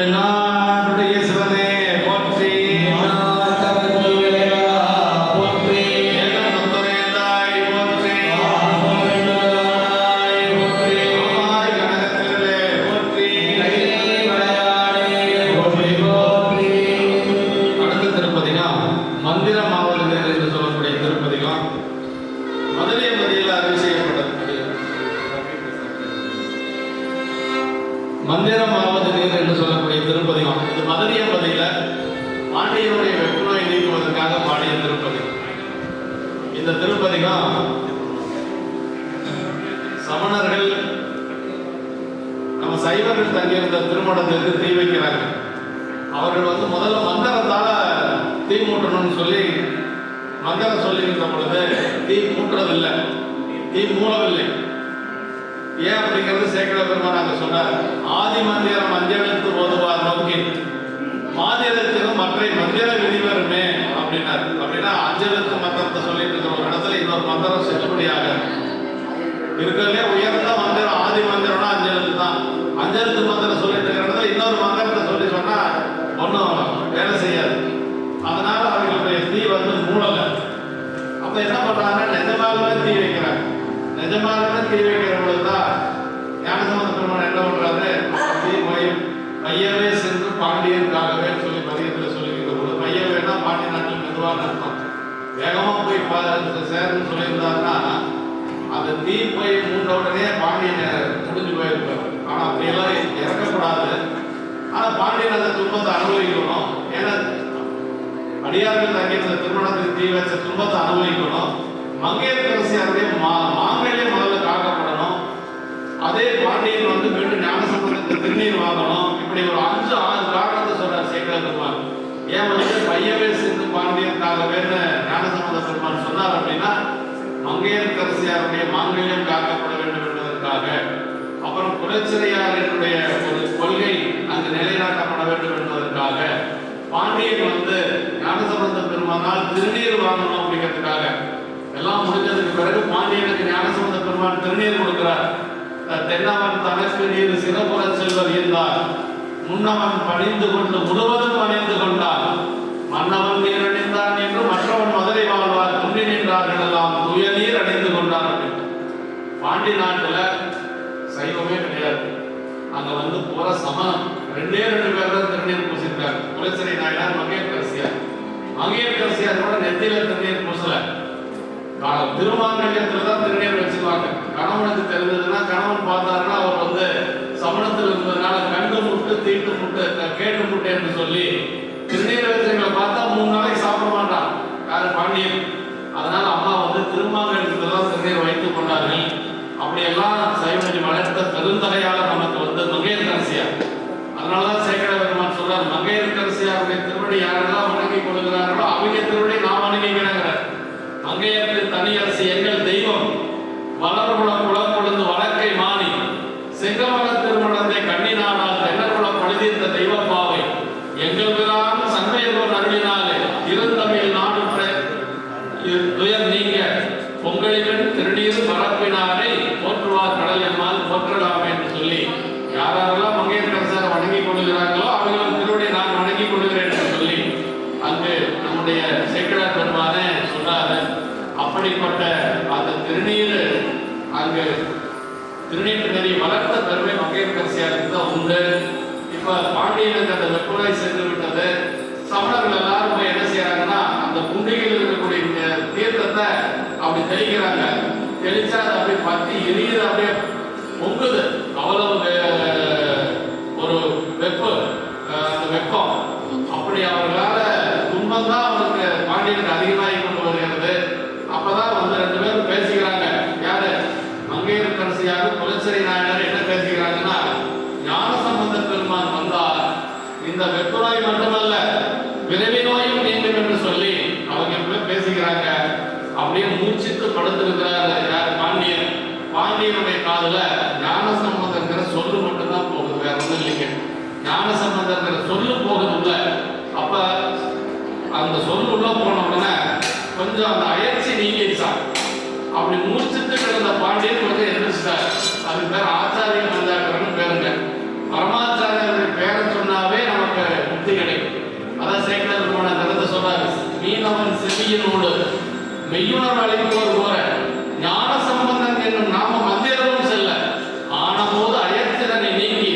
தென்னாடுடைய சிவனே போற்றி. போற்றி. ஏகம் தத்துவமேதாய் போற்றி. போற்றி. அம்மாய் கனகத்திலே போற்றி. அடுத்த திருப்பதிகம் மந்திரமாவது என்று சொல்லக்கூடிய திருப்பதிகம் மதுரை மதியில் அறிவு செய்யப்பட்டது. மந்திரமாவது நீர் என்று சொல்லக்கூடிய திருப்பதிகம் இது மதுரை பதியில பாண்டியனுடைய வெப்புநோய் நீக்குவதற்காக பாடிய திருப்பதி. இந்த திருப்பதிகம் சமணர்கள் நம்ம சைவர்கள் தங்கியிருந்த திருமணத்திற்கு தீ வைக்கிறாங்க. அவர்கள் முதல்ல மந்திரத்தால தீ மூட்டணும்னு சொல்லி மந்திரம் சொல்லியிருந்த பொழுது தீ மூட்டுறதில்லை, தீ மூலவில்லை. ஏன் அப்படிங்கிறது சேக்கட பெருமான் அங்க சொன்னார். ஆதி மந்திரம் அஞ்செழுத்து ஓதுவார் நோக்கி மாதிரத்திலும் மற்ற மந்திர விதிவருமே அப்படின்னாரு. அப்படின்னா அஞ்செழுத்து மந்திரத்தை சொல்லிட்டு இருக்கிற ஒரு இடத்துல இன்னொரு மந்திரம் செல்லுபடியாக இருக்கிறதுலே உயர்ந்த மந்திரம் ஆதி மந்திரம்னா அஞ்செழுத்து தான். அஞ்செழுத்து மந்திரம் சொல்லிட்டு இருக்கிற இடத்துல இன்னொரு மந்திரத்தை சொல்லி சொன்னா ஒன்றும் வேலை செய்யாது. அதனால அவர்களுடைய தீ மூடலை. அப்ப என்ன பண்றாங்கன்னா நிஜமாலுமே தீ வைக்கிறாங்க. நிஜமாலுமே தீ வைக்கிற பொழுதுதான் ஞானசம்பந்த பெருமான் என்ன பண்றாரு, தீ மையவே சென்று பாண்டியனுக்காகவே சொல்லி பதிகத்தில் சொல்லிக்கிற பொழுது, மையவேனா பாண்டிய நாட்டில் மெதுவாக அர்த்தம், வேகமா போய் சேருன்னு சொல்லியிருந்தாருன்னா அந்த தீ போய் மூன்ற உடனே பாண்டியனை முடிஞ்சு போயிருப்பாரு. ஆனா அப்படியெல்லாம் இறக்கக்கூடாது. ஆனா பாண்டியன் அந்த துன்பத்தை அனுபவிக்கணும். ஏன்னா அடியார்கள் தங்கியிருந்த திருமணத்துக்கு தீ வச்ச துன்பத்தை அனுபவிக்கணும். மங்கையரசியாருடைய மாங்கல்யம் முதல்ல காக்கப்படணும். அதே பாண்டியன் மீண்டும் ஞானசம்பந்தத்துக்கு திருநீர் வாங்கணும். இப்படி ஒரு 5-6 காரணத்தை சொல்றார் சேக்கட பெருமான். ஏன் பையவே சேர்ந்து பாண்டியனுக்காகவே ஞானசம்பந்த பெருமான் சொன்னார் அப்படின்னா, மங்கையரசியாருடைய மாங்கல்யம் காக்கப்பட வேண்டும் என்பதற்காக, அப்புறம் குலச்சிறையாரினுடைய ஒரு கொள்கை அங்கு நிலைநாட்டப்பட வேண்டும் என்பதற்காக, பாண்டியன் ஞானசம்பந்த பெருமானால் திருநீர் வாங்கணும் அப்படிங்கிறதுக்காக. எல்லாம் முடிஞ்சதுக்கு பிறகு பாண்டியனுக்கு ஞானசம்பந்த பெருமான் திருநீர் கொடுக்கிறார். தென்னவன் தனக்கு நீர் சிறப்புற செல்வர் இருந்தார், முன்னவன் பணிந்து கொண்டு முழுவதும் அணிந்து கொண்டார், மன்னவன் நீர் அணிந்தான் என்று மற்றவன் மதுரை வாழ்வார் துணி நின்றார்கள் எல்லாம் துய நீர் அணிந்து கொண்டார் அப்படின்னு. பாண்டி நாட்டுல சைவமே கிடையாது. அங்க போற சமணம் 2 பேர் தான் திருநீர் பூசிருக்காங்க. குலச்சிறை நாயனார், மங்கையர்க்கரசியார். மங்கையர்க்கரசியார் கூட நெத்தியில திருநீர் பூசல, திருமாங்கல்யத்துல தான் திருநீர் வச்சுக்குவாங்க. கணவனுக்கு தெரிஞ்சதுன்னா, கணவன் பார்த்தாருன்னா அவர் சமணத்தில் இருந்ததுனால கண்டு முட்டு தீட்டு முட்டு கேட்டு முட்டு என்று சொல்லி திருநீர் வச்சவங்களை பார்த்தா 3 நாளைக்கு சாப்பிட மாட்டான் யாரு, பாண்டியன். அதனால அம்மா திருமாங்கல்யத்துல தான் திருநீர் வைத்துக் கொண்டார்கள். அப்படியெல்லாம் சைவநெறி வளர்த்த பெருந்தகையாளர் நமக்கு மங்கையர்க்கரசியார். அதனாலதான் சேக்கட பெருமான் சொல்றார், மங்கையர்க்கரசியாருடைய திருவடி யாரெல்லாம் வணங்கி கொள்கிறார்களோ அவங்க திருவடி நாம் வணங்கிக்கிறார். மங்கையர்க்கு தனியரசி எங்கள் தெய்வம், வளர்குள குளக்கொழுந்து வழக்கை மாணி செங்கமல திருமணத்தை கண்ணினானால் தென்னகுள பழுதித்த தெய்வ பாவை எங்கள் பிறான் சண்மையதோர் அருளினாலே இருந்தமிழ் நாடு துயர் நீங்க பொங்கலின் திருநீர் பரப்பினாரை போற்றுவார் கடல் எம்மால் போற்றலாமே என்று சொல்லி, யாரெல்லாம் மங்கையர்க்கரசியாரை வணங்கி கொள்கிறார்களோ அவர்களும் திருவடி நான் வணங்கி கொள்கிறேன் என்று சொல்லி அங்கு நம்முடைய சேக்கட பெருமானே சொன்னார். அப்படிப்பட்ட அந்த திருநீர் அங்கு திருநீர் நெறி வளர்த்த பெருமை மங்கையர்க்கரசியாருக்கு தான் உண்டு. இப்ப பாண்டியனுக்கு அந்த வெப்புரை சென்று விட்டது. சமணர்கள் எல்லாரும் போய் என்ன செய்யறாங்கன்னா, அந்த குண்டிகையில் இருக்கக்கூடிய தீர்த்தத்தை அப்படி தெளிக்கிறாங்க. தெளிச்சா அது அப்படி பத்தி எரியுது, அப்படியே பொங்குது. அவ்வளவு ஒரு அந்த வெப்பம். அப்படி அவர்களால துன்பம் தான் அவருக்கு பாண்டியனுக்கு அதிகமாகி கொண்டு வருகிறது. அப்பதான் 2 பேரும் பேசிக்கிறாங்க. யாரு, மங்கையர்க்கரசியார் குலச்சிறை நாயனார் என்ன பேசிக்கிறாங்கன்னா, ஞானசம்பந்த பெருமான் வந்தால் இந்த வெப்புநோய் மட்டுமல்ல விரைவி நோயும் நீங்கும் என்று சொல்லி அவங்க பேசிக்கிறாங்க. அப்படியே மூச்சித்து படுத்திருக்கிறார் யார், பாண்டியன். பாண்டியனுடைய காதுல ஞானசம்பந்தங்கிற சொல்லு மட்டும்தான் போகுது, வேற ஒன்றும் இல்லைங்க. ஞானசம்பந்தங்கிற சொல்லு போகுது உள்ள. அப்ப அந்த சொல்லு உள்ள போன உடனே கொஞ்சம் அந்த அயற்சி நீங்கிடுச்சான். அப்படி மூச்சிட்டு கிடந்த பாண்டியன் எந்திரிச்சிட்டார். அதுக்கு பேர் ஆச்சாரிய மந்தாக்கரன் பேருங்க. பரமாச்சாரியருடைய பேரை சொன்னாவே செவியினோடு மெய்யுணர் அழைப்போர் போற ஞான சம்பந்தன் என்னும் நாம மந்திரமும் செல்ல ஆனபோது அயத்திறனை நீக்கி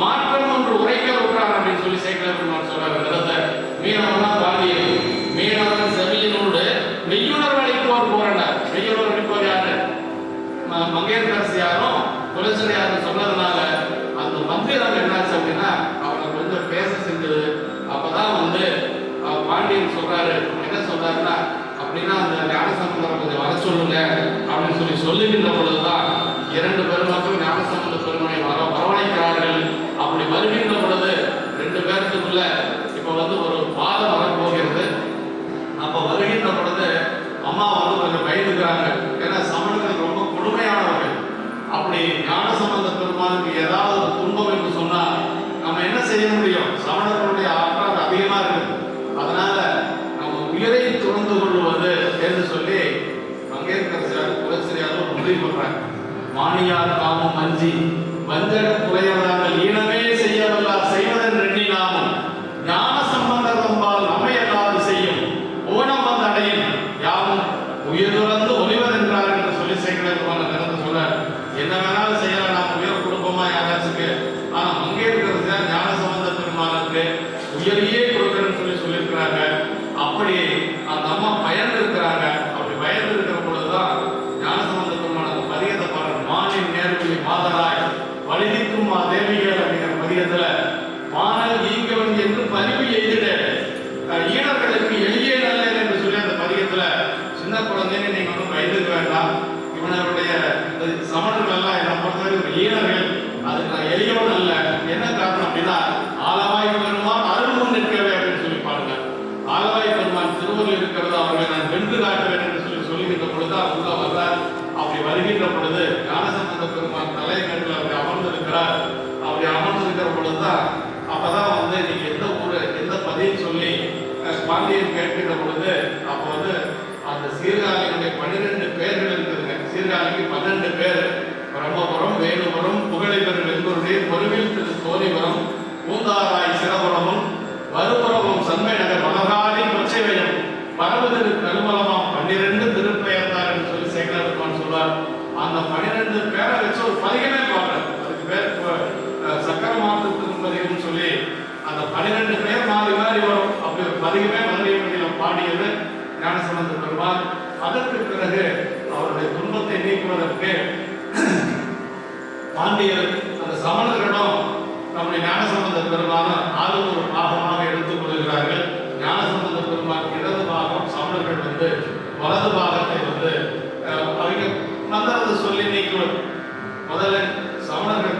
மாற்றம் ஒன்று உரைக்க விட்டார் அப்படின்னு சொல்லி சேகரப்பெருமான் சொல்றாரு. மீனவன் பாண்டியன் மீனவன் செவியினோடு மெய்யுணர் அழைப்போர் போறனர். மெய்யுணர் அழைப்போர் யாரு? மங்கையர்கரசியாரும் துளசியாரும் சொன்னதுனால அந்த மந்திரம் என்னாச்சு அப்படின்னா அவனை கொஞ்சம் பேச செஞ்சது. அப்பதான் பாண்டியன் சொல்றாரு, என்ன சொல்றாருன்னா, அப்படின்னா அந்த ஞானசம்பந்தரை கொஞ்சம் வர சொல்லுங்க அப்படின்னு சொல்லுகின்ற பொழுதுதான் இரண்டு பெருமக்கள் ஞானசம்பந்த பெருமனை வரவழைக்கிறார்கள். அப்படி வருகின்ற பொழுது ரெண்டு பேருக்குள்ள இப்ப ஒரு வாதம் வரப்போகிறது. அப்ப வருகின்ற பொழுது அம்மா கொஞ்சம் பயந்துக்கிறாங்க. ஏன்னா சமணர்கள் ரொம்ப கொடுமையானவர்கள். அப்படி ஞானசம்பந்த பெருமானுக்கு ஏதாவது ஒரு துன்பம் என்று சொன்னா நம்ம என்ன செய்ய முடியும்? சமணர்களுடைய ஆற்றல் அதிகமா இருக்கு. அதனால நம்ம உயிரை துறந்து கொள்வது என்று சொல்லி மங்கையர்கரசியார் துளசியாரும் முடிவு பண்றாங்க. மானியார் காமம் மஞ்சி வஞ்சக துறையவராக ஈனமே செய்யவல்லார் செய்வதன் ரெண்டி நாமும் ஞான சம்பந்தர் நம்பால் நம்மையல்லாது செய்யும் ஓணம் வந்து அடையும் யாவும் உயிர் துறந்து ஒளிவதென்றார் என்று சொல்லி சேகரப்பெருமான திறந்து சொல்ற. என்ன வேணாலும் செய்யலாம், நாம் உயர் குடும்பமா யாராச்சுக்கு. ஆனா மங்கையர்கரசியார் ஞான சம்பந்த பெருமானுக்கு உயிரையே கொடுக்கணும்னு சொல்லியிருக்கிறாங்க. அப்படி அந்த அம்மா பயந்து இருக்கிறாங்க. அப்படி பயந்து இருக்கிற பொழுதுதான் ஞானசம்பந்த பெருமான அந்த பதிகத்தை பாருங்க. மானின் நேர்வழி மாதராய் வலிதிக்கும் தேவிகள் அப்படிங்கிற பதிகத்துல மானல் ஈங்கவன் என்று பதிவு எய்திட ஈனர்களுக்கு எளிய நல்ல என்று சொல்லி அந்த பதிகத்துல சின்ன குழந்தைன்னு நீங்க பயந்துக்க வேண்டாம். இவனுடைய சமணர்கள் எல்லாம் என்ன பொறுத்தவரை ஒரு ஈனர்கள், அதுக்கு நான் எளியவன் அல்ல. என்ன காரணம் அப்படின்னா ஆலவாய் பெருமான் அருள் முன் நிற்கவே அப்படின்னு சொல்லி பாருங்க. ஆலவாய் பெருமான் திருவள்ளுவர் இருக்கிறது அவர்களை நான் வென்று காட்டுவேன் என்று சொல்லுகின்ற பொழுது அவங்க வர்றார். அப்படி வருகின்ற பொழுது ஞானசம்பந்த பெருமான் தலைமையில் அப்படி அமர்ந்திருக்கிறார். அப்படி அமர்ந்திருக்கிற பொழுதுதான் அப்பதான் நீங்க எந்த ஊரு எந்த பதின்னு சொல்லி பாண்டியன் கேட்கின்ற பொழுது அப்ப அந்த சீர்காழியினுடைய 12 பேர்கள் இருக்குதுங்க. சீர்காழிக்கு 12 பேர். பிரம்மபுரம், வேணுபுரம், புகழைபெரு வெண்புருடைய பொருவில் திரு தோரிபுரம், பூந்தாராய் சிரபுரமும், வருபுரமும், சண்மை நகர், மலகாலி, கொச்சைவயம், பரவதிரு கருமலமாம் 12 திருப்பெயர்ந்தார் என்று சொல்லி சேகரப்பெருமான் சொல்வார். அந்த 12 பேரை வச்சு ஒரு பதிகமே பாடுறார். அதுக்கு பேர் சக்கரமாத்து திருப்பதிகம் சொல்லி அந்த 12 பேர் மாறி மாறி வரும். அப்படி ஒரு பதிகமே மதுரையில் பாடியது ஞானசம்பந்த பெருமான். அதற்கு பிறகு அவருடைய துன்பத்தை நீக்குவதற்கு பாண்டியர் அந்த சமணர்களிடம் நம்முடைய ஞானசம்பந்த பெருமானும் ஆளும் ஒரு பாகமாக எடுத்துக் கொள்கிறார்கள். ஞானசம்பந்த பெருமான் இடது பாகம், சமணர்கள் வலது பாகத்தை அவங்க மந்திரத்தை சொல்லி நீக்குவது. முதல்ல சமணர்கள்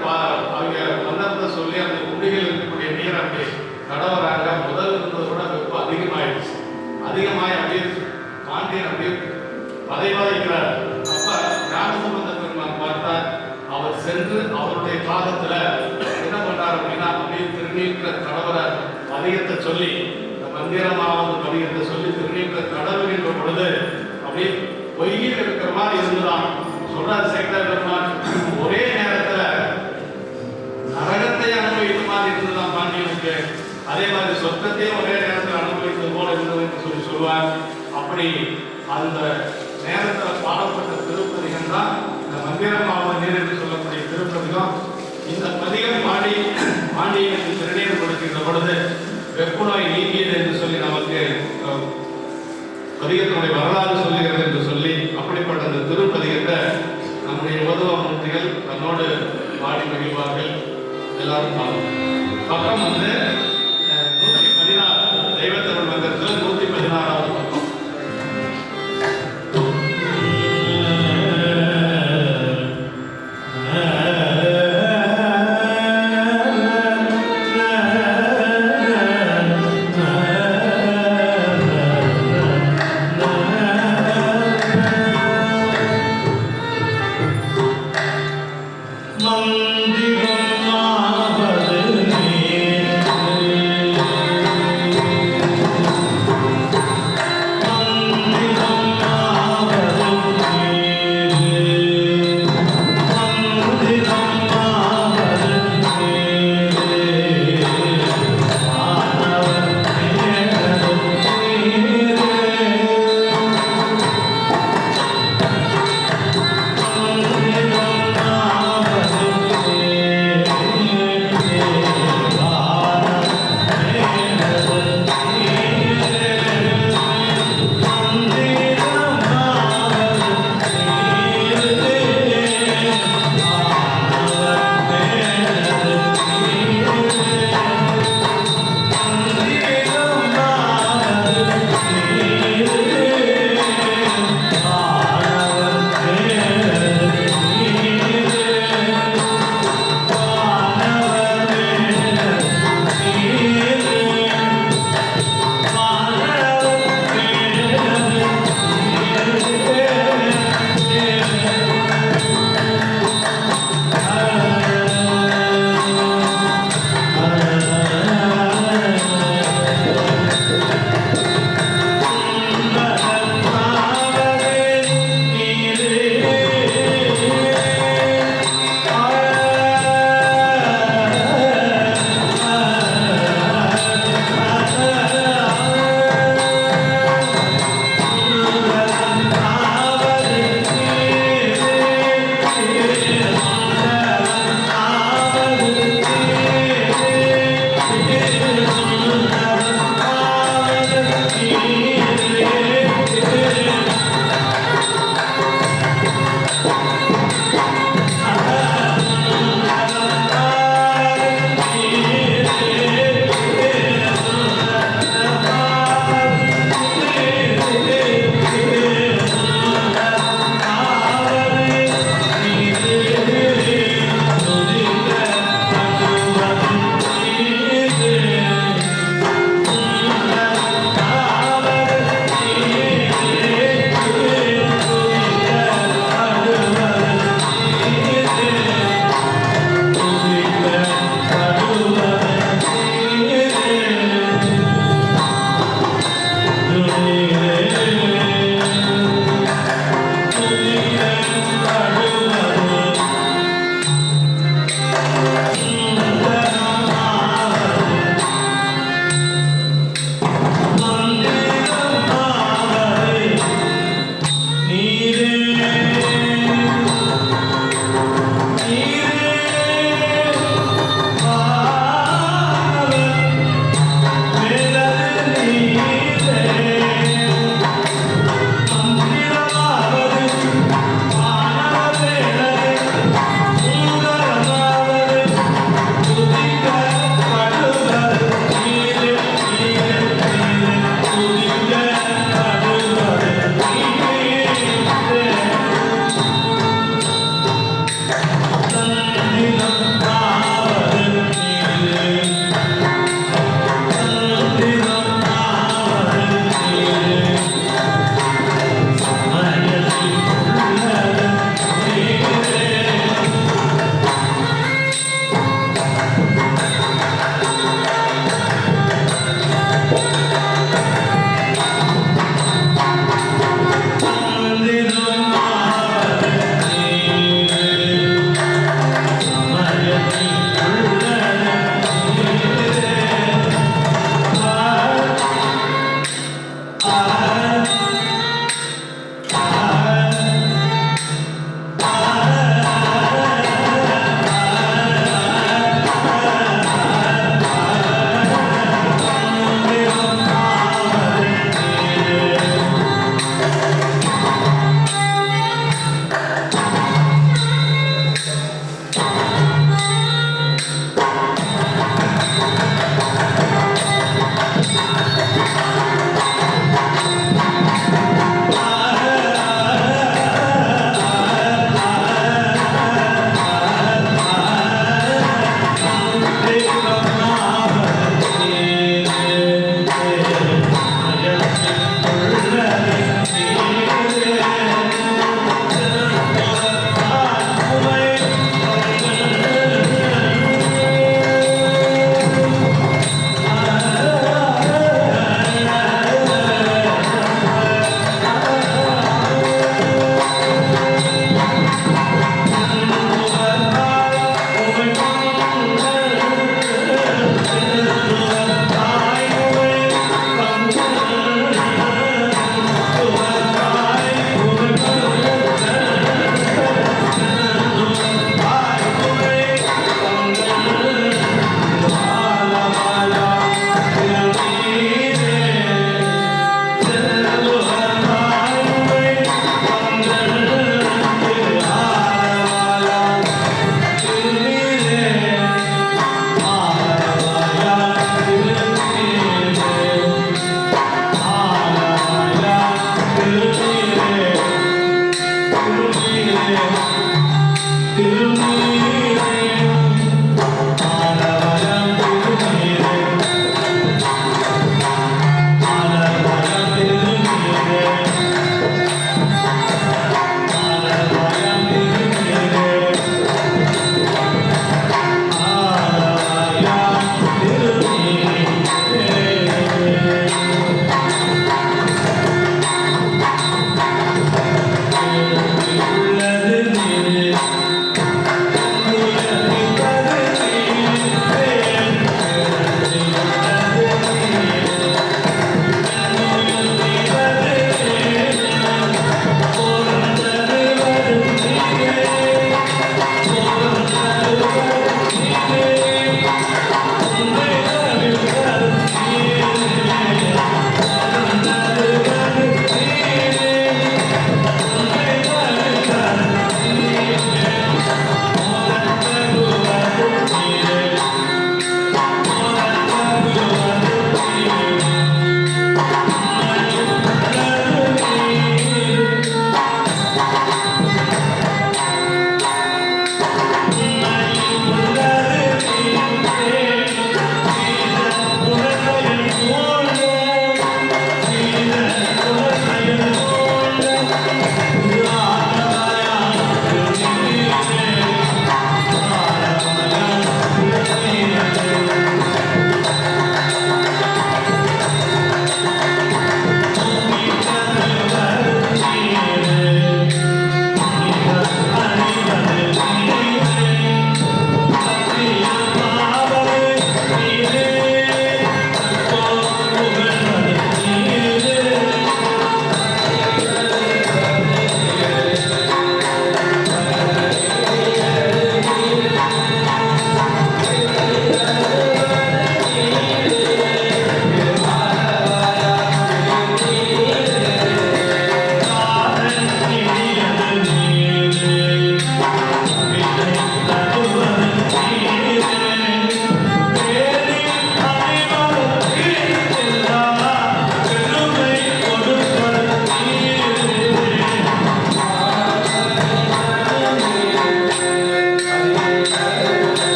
அவங்க மந்திரத்தை சொல்லி அந்த குண்டிகள் இருக்கக்கூடிய நீர் அப்படி கடவுறாங்க. முதல் இருந்ததை விட வெப்பம் அதிகமாயிடுச்சு. அதிகமாகி அப்படியே பாண்டியன் அப்படியே பதைவாய்க்கிறார். அப்ப ஞானசம்பந்த பெருமான் பார்த்தார். அவர் சென்று அவருடைய பாகத்துல என்ன பண்றார் அப்படின்னா அப்படியே திருநீற்ற கடவுற பதிகத்தை சொல்லி மந்திரமாவது பதிகத்தை சொல்லி திருநீற்ற கடவுகின்ற பொழுது அப்படியே பொய்யில் இருக்கிற மாதிரி இருந்துதான் சொல்றார் சேகர் பெருமான். ஒரே நேரத்துல நரகத்தை அனுபவித்த மாதிரி இருந்துதான் பாண்டியனுக்கு. அதே மாதிரி சொர்க்கத்தையும் ஒரே நேரத்தில் அனுபவித்தது போல இருந்தது என்று சொல்வார். அப்படி அந்த நேரத்தில் பாடப்பட்ட திருப்பதிகம் தான் இந்த மந்திரமாவது நீர் என்று சொல்லக்கூடிய திருப்பதிகம். இந்த பதிகம் பாண்டியனுக்கு திருநீர் கொடுக்கின்ற பொழுது வெப்புநோய் நீங்கியது என்று சொல்லி நமக்கு பதிகத்தினுடைய வரலாறு சொல்லுகிறது என்று சொல்லி அப்படிப்பட்ட அந்த திருப்பதிகத்தை நம்முடைய உதவ மூர்த்திகள் தன்னோடு பாடி மகிழ்வார்கள். எல்லாரும் பக்கம் 116 தெய்வத்தமிழ் மந்திரத்தில் 116வது பக்கம். மந்திரம் ஆவது நீ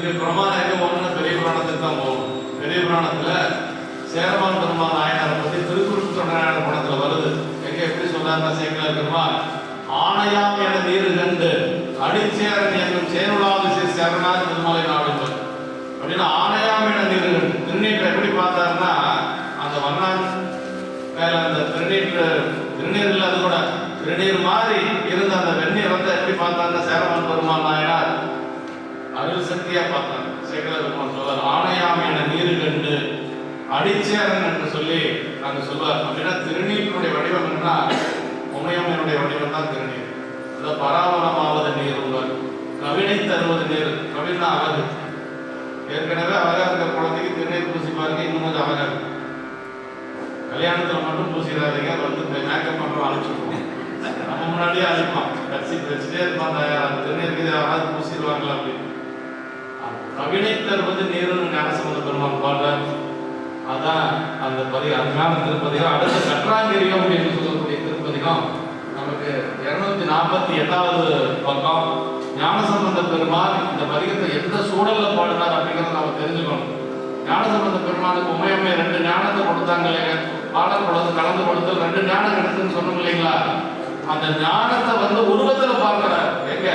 இங்கே பிரமாணம் எங்கே போகணும்னா பெரிய புராணத்துக்கு தான் போகணும். பெரிய புராணத்தில் சேரமான் பெருமாள் நாயனாரை பற்றி திருக்குறள் நாயனார் படத்தில் வருது. எங்கே எப்படி சொல்றாருன்னா சேக்கலார் பெருமாள் ஆணையாம் என நீரு கண்டு அடிச்சேரன் என்னும் சேருளாது சேரனார் திருமலை நாடுங்கள் அப்படின்னு ஆணையாம் என நீரு கண்டு திருநீற்றை எப்படி பார்த்தாருன்னா அந்த வண்ணான் மேல அந்த திருநீர் இல்லை, அது கூட திருநீர் மாதிரி இருந்த அந்த வெந்நீர் வந்து எப்படி பார்த்தாருன்னா சேரமான் பெருமாள் நாயனார் அருள் சக்தியா பார்த்தாங்க. சேக்கலார் பெருமாள் சொல்றார் ஆணையாம் என நீரு கண்டு அடிச்சேரன் என்று சொல்லி நாங்கள் சொல்வார். அப்படின்னா திருநீருடைய வடிவம் என்ன? உமையம்மனுடைய வடிவம் தான் திருநீர். அந்த பராமரமாவது நீர் உங்கள் கவினை தருவது நீர். கவினா அழகு. ஏற்கனவே அழகா இருக்கிற குழந்தைக்கு திருநீர் பூசி பாருங்க, இன்னும் கொஞ்சம் அழகா இருக்கு. கல்யாணத்துல மட்டும் பூசிடாதீங்க, வந்து மேக்கப் பண்றோம் அழைச்சிருக்கோம். நம்ம முன்னாடியே அழைப்பான், வச்சுட்டே இருப்பான். அந்த திருநீருக்கு யாராவது பூசிடுவாங்களா அப்படின்னு. கவினை தருவது நீருன்னு ஞானசம்பந்த பெருமான் பாடுறார். அதான் அந்த அருமையான திருப்பதிகம். அடுத்த கற்றாங்கிரியம் அப்படின்னு சொல்லக்கூடிய திருப்பதிகம் நமக்கு 248வது பக்கம். ஞானசம்பந்த பெருமாள் இந்த பதிகத்தை எந்த சூழல்ல பாடினார் அப்படிங்கிறத நம்ம தெரிஞ்சுக்கணும். ஞானசம்பந்த பெருமாளுக்கு உமையம்மை 2 ஞானத்தை கொடுத்தாங்க இல்லைங்க. பாடல் கொடுத்து கலந்து கொடுத்து 2 ஞானம் கிடைச்சுன்னு சொன்னோம் இல்லைங்களா. அந்த ஞானத்தை வந்து உருவத்துல பார்க்கிறார். எங்க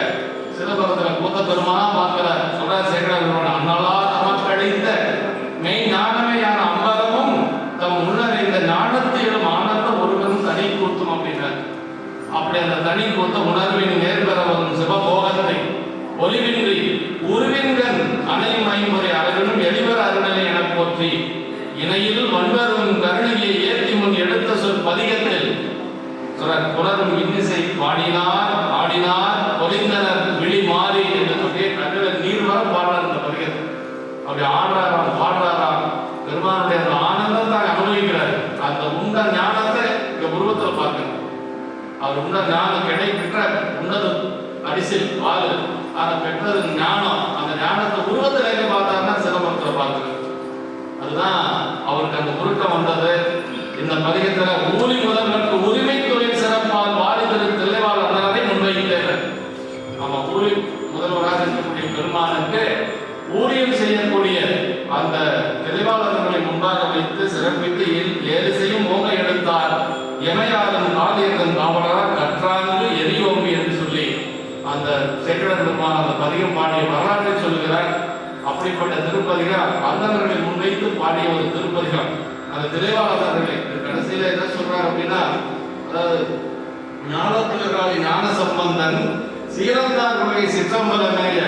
சிதம்பரத்துல கூத்த பெருமானா பார்க்கிறார். சொல்றார் சேகரார் அண்ணலா நமக்கு அடைந்த மெய் ஞானமே யான அம்பலமும் தம் முன்னர் இந்த ஞானத்திலும் ஆனந்த ஒருவரும் தனி கூத்தும் அப்படின்னார். அப்படி அந்த தனி கூத்த உணர்வின் நேர்பெற வரும் சிவபோகத்தை ஒளிவின்றி உருவின்கண் அணையும் ஐமுறை அளவிலும் எளிவர் அருணனை என போற்றி இணையில் வன்பரும் கருணையை ஏற்றி முன் எடுத்த சொல் பதிகத்தில் புலரும் இன்னிசை பாடினார் ஆடினார் பொலிந்தனர் விழி மாறி என்று சொல்லி கண்ணில் நீர் வர பாடுறார் இந்த பதிகத்தை. அப்படி ஆடுறாராம் பாடுறாராம். பெருமானுடைய அந்த ஆனந்தத்தை அனுபவிக்கிறார். அந்த உண்ட ஞானத்தை இங்க உருவத்தில் பார்க்கணும். அவர் உண்ட ஞானம் கிடைக்கின்ற உன்னது அரிசில் வாழு அதை பெற்றது ஞானம். அந்த ஞானத்தை உருவத்தில் எங்க பார்த்தாருன்னா சிதம்பரத்தில் பார்க்கிறார். அதுதான் அவருக்கு அந்த உருக்கம் வந்தது. இந்த பதிகத்துல ஊழி முதல்வருக்கு உரிமை தொழில் சிறப்பால் வாரி திரு தில்லைவாழ் அண்ணரை முன்வைத்தேன். நம்ம ஊழி முதல்வராக இருக்கக்கூடிய பெருமானுக்கு ஊழியம் செய்யக்கூடிய அந்த தெளிவாளர்களை முன்பாக வைத்து சிறப்பித்து ஏறு செய்யும் ஓங்க எடுத்தார் எமையாதன் காலியதன் காவலராக கற்றாங்கு எரியோம்பி என்று சொல்லி அந்த சேக்கலார் பெருமான் அந்த பதிகம் பாடிய வரலாற்றை சொல்லுகிறார். அப்படிப்பட்ட திருப்பதிகம் அந்தனர்களை முன்வைத்து பாடிய ஒரு திருப்பதிகம். அந்த தெளிவாளர்களை கடைசியில என்ன சொல்றாரு அப்படின்னா, அதாவது ஞானத்திலராளி ஞான சம்பந்தன் சீரந்தார் வகை சிற்றம்பலமேய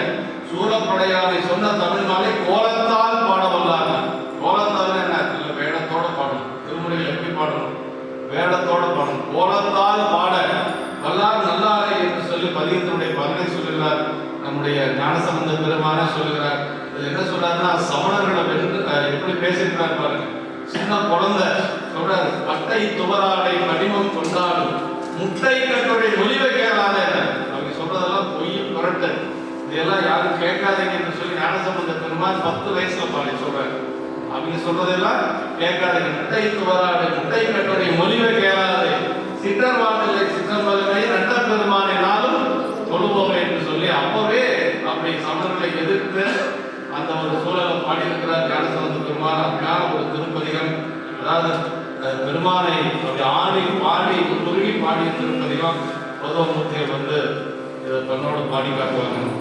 சூழப்படையாளை சொன்ன தமிழ் மாலை கோலத்தால் பாட வல்லாங்க. கோலத்தால் என்ன இல்லை, வேடத்தோட பாடணும். திருமுறையில் எப்படி பாடணும்? வேடத்தோட பாடணும். கோலத்தால் பாட வல்லார் நல்லாரை என்று சொல்லி பதிகத்தினுடைய பலனை சொல்லுகிறார். நம்முடைய ஞானசம்பந்த பெருமான சொல்லுகிறார். இதுல என்ன சொல்றாருன்னா, சமணர்களை வென்று எப்படி பேசியிருக்கிறார் பாருங்க. சின்ன குழந்தை சொல்றாரு, பட்டை துவராடை வடிவம் கொண்டாடும் முட்டை கட்டுரை ஒளிவை கேளாத. அவங்க சொல்றதெல்லாம் பொய் புரட்டு, இதெல்லாம் யாரும் கேட்காதீங்க என்று சொல்லி ஞானசம்பந்த பெருமான் 10 வயசுல பாடி சொல்றாரு. அவங்க சொல்றதெல்லாம் கேட்காதீங்க. முட்டை துவராடை முட்டை கட்டுரை ஒளிவை கேளாது சிற்றர் வாட்டில்லை சிற்றம்பலமே நட்ட பெருமானினாலும் தொழுவோமே என்று சொல்லி அப்பவே அப்படி சமணர்களை எதிர்த்து அந்த ஒரு சூழலை பாடியிருக்கிறார் ஞானசம்பந்த பெருமான். அருமையான ஒரு திருப்பதிகம். அதாவது பெருமானை ஆடி பாடி குறுகி பாடிய திருப்பதிகம். பகவமூர்த்தியை வந்து இதை தன்னோடு பாடி காட்டுவாங்க.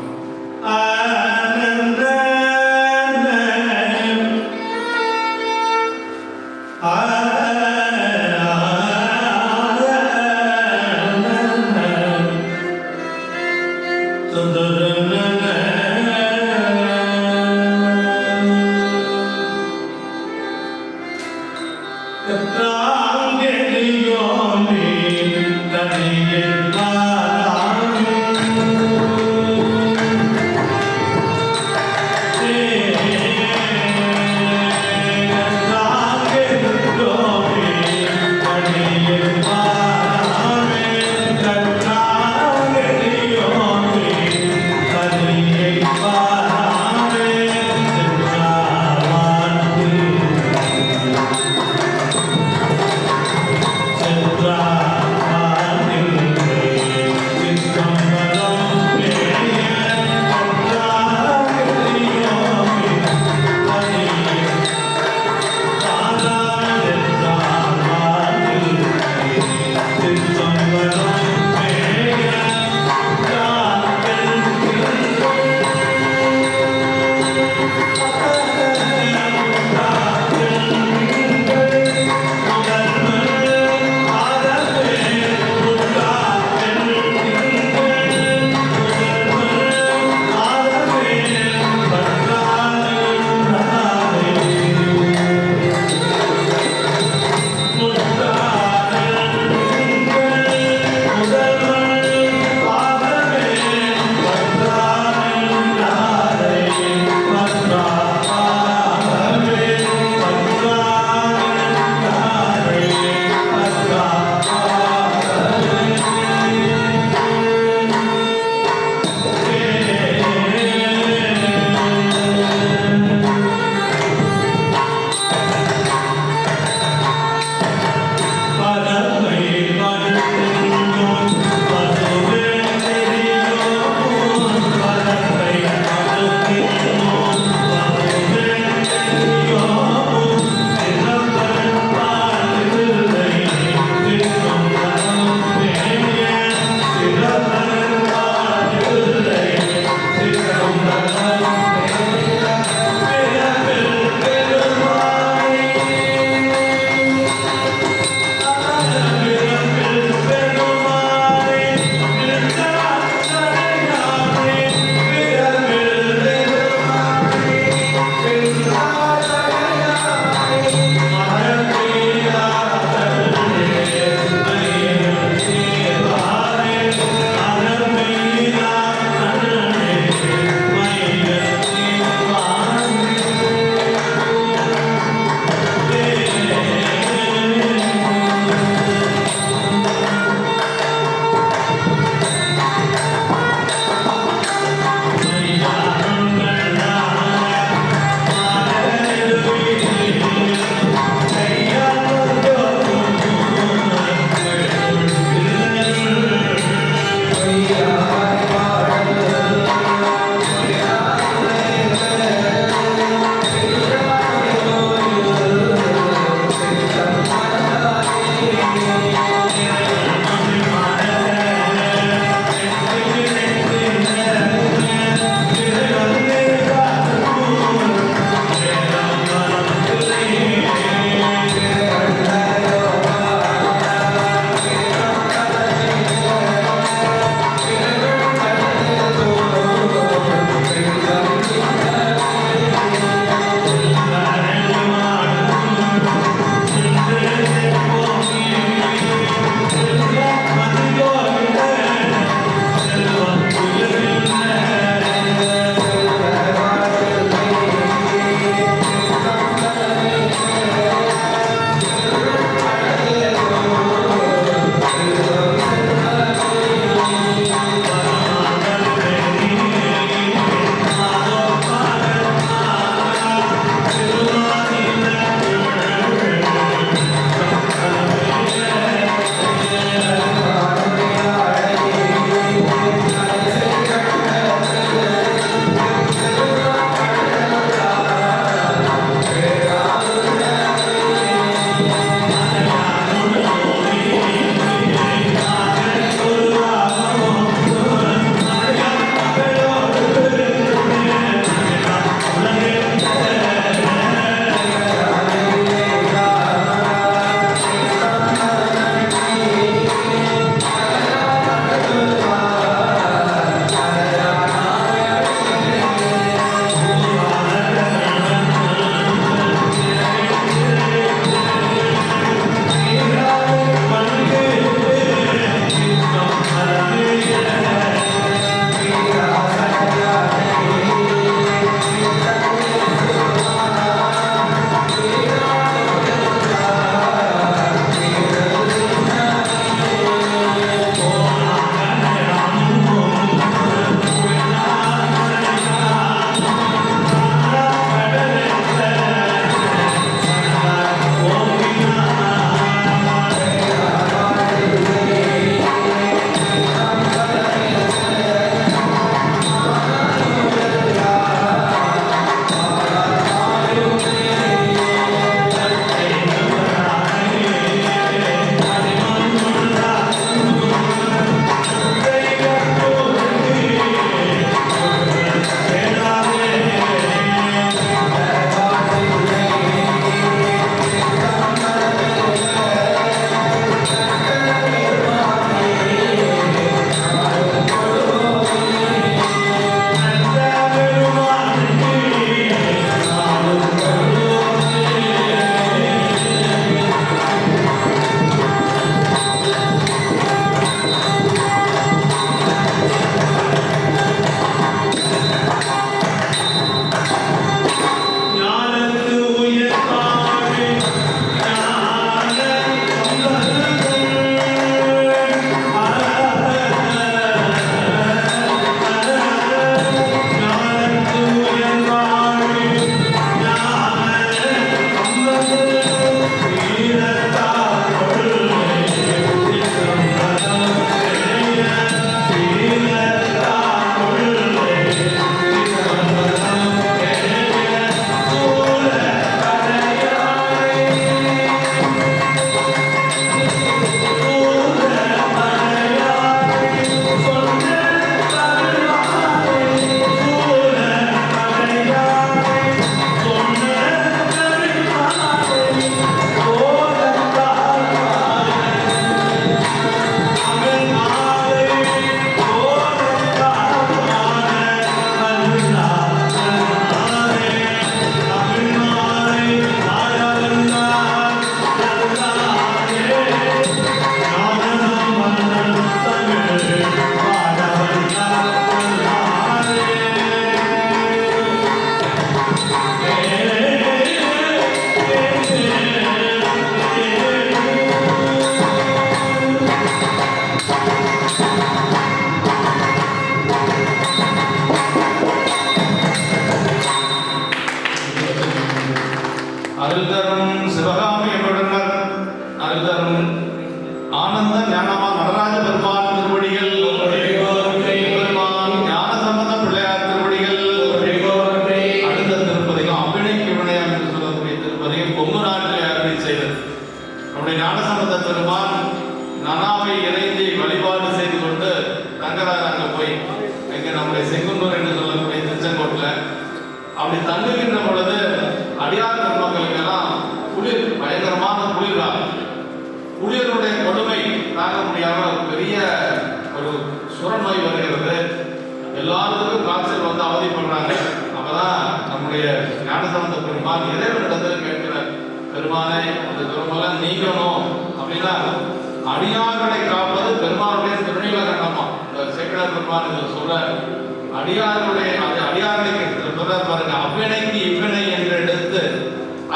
நம்முடைய ஞானசம்பந்த பெருமான் நனாவை இறைஞ்சி வழிபாடு செய்து கொண்டு தங்குறாரு. அங்கே போய் இங்கே நம்முடைய செங்குன்றூர் என்று சொல்லக்கூடிய திருச்செங்கோட்டில் அப்படி தங்குகின்ற பொழுது அடியார் பெருமக்களுக்கெல்லாம் குளிர், பயங்கரமான குளிர்காலம். குளிருடைய கொடுமை தாங்க முடியாமல் பெரிய ஒரு சுரநோய் வருகிறது. எல்லாருக்கும் காய்ச்சல் வந்து அவதிப்படுறாங்க. அப்பதான் நம்முடைய ஞானசம்பந்த பெருமான் இறைவனிடத்தில் கேட்கிறார், பெருமானை அந்த துன்பமெல்லாம் நீக்கணும் அப்படின்னா அடியார்களை காப்பது பெருமானுடைய திருநீல கண்டமா. இந்த சேக்கடார் பெருமான் இதில் சொல்ற அடியார்களுடைய அந்த அடியார்களை சொல்ற பாருங்க, அவ்வினைக்கு இவ்வினை என்று எடுத்து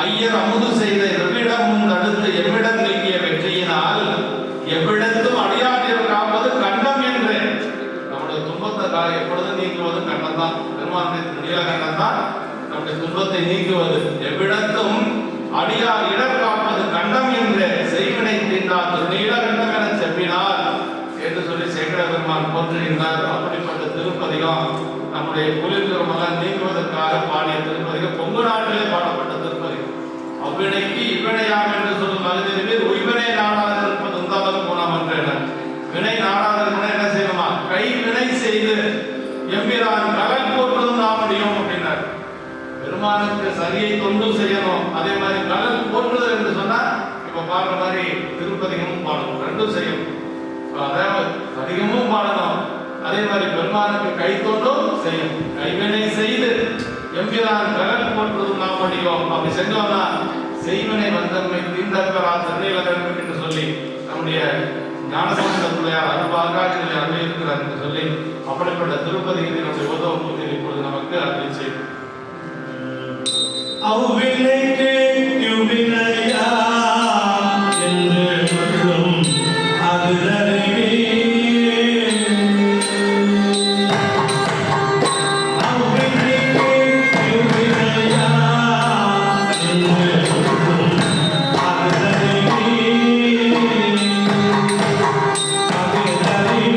ஐயர் அமுது செய்த எவ்விடமும் தடுத்து எவ்விடம் நீக்கிய வெற்றியினால் எவ்விடத்தும் அடியார்கள் காப்பது கண்டம் என்று. நம்முடைய துன்பத்தை எப்பொழுதும் நீக்குவது கண்டம் தான். பெருமானுடைய திருநீல கண்டம் தான் நம்முடைய துன்பத்தை நீக்குவது. எவ்விடத்தும் அடியார் இடர் காப்பது கண்டம் என்று செய்வினை தீண்டார் திருநீல கண்டம் என செப்பினார் என்று சொல்லி சேக்கட பெருமான் போற்றுகின்றார். அப்படிப்பட்ட திருப்பதிகம் நம்முடைய குளிர்கிறமெல்லாம் நீக்குவதற்காக பாடிய திருப்பதிகம். கொங்கு நாட்டிலே பாடப்பட்ட திருப்பதிகம். அவ்வினைக்கு இவ்வினையாம் என்று சொல்லும் மனிதர்களே உய்வினை நாடாக இருப்பது உந்தாலும் குணம் என்ற வினை நாடாக இருக்கணும். என்ன செய்யணுமா? கை வினை செய்து எம்பிரான் கலன் போற்றுவதும் நாம் முடியும் அப்படின்னார். பெருமானுக்கு சரியை தொண்டு செய்யணும். அதே மாதிரி கலன் போற்றுதல் என்று சொன்னா இப்ப பாடுற மாதிரி திருப்பதிகமும் பாடணும், ரெண்டும் செய்யணும். அதாவது அதிகமும் பாடணும், அதே மாதிரி பெருமானுக்கு கை தொண்டும் செய்யணும். கைவினை செய்து எம்பிரான் கலன் போற்றுவதும் நாம் முடியும். அப்படி செஞ்சோம்னா செய்வினை வந்தன்மை தீண்டப்பெறா திருநீலகண்டம் என்று சொல்லி நம்முடைய ஞானசம்பந்த பிள்ளையார் அருள்வாக இதில் அருள் இருக்கிறார் என்று சொல்லி அப்படிப்பட்ட திருப்பதிகளை நம்முடைய உதவும் இப்பொழுது நமக்கு அருள் செய்யும். அவ்வினைக்கு இவ்வினையா என்று சொல்லும் அருளறிவே. அவ்வினைக்கு இவ்வினையா என்று சொல்லும் அருளறிவே. அருளறிவே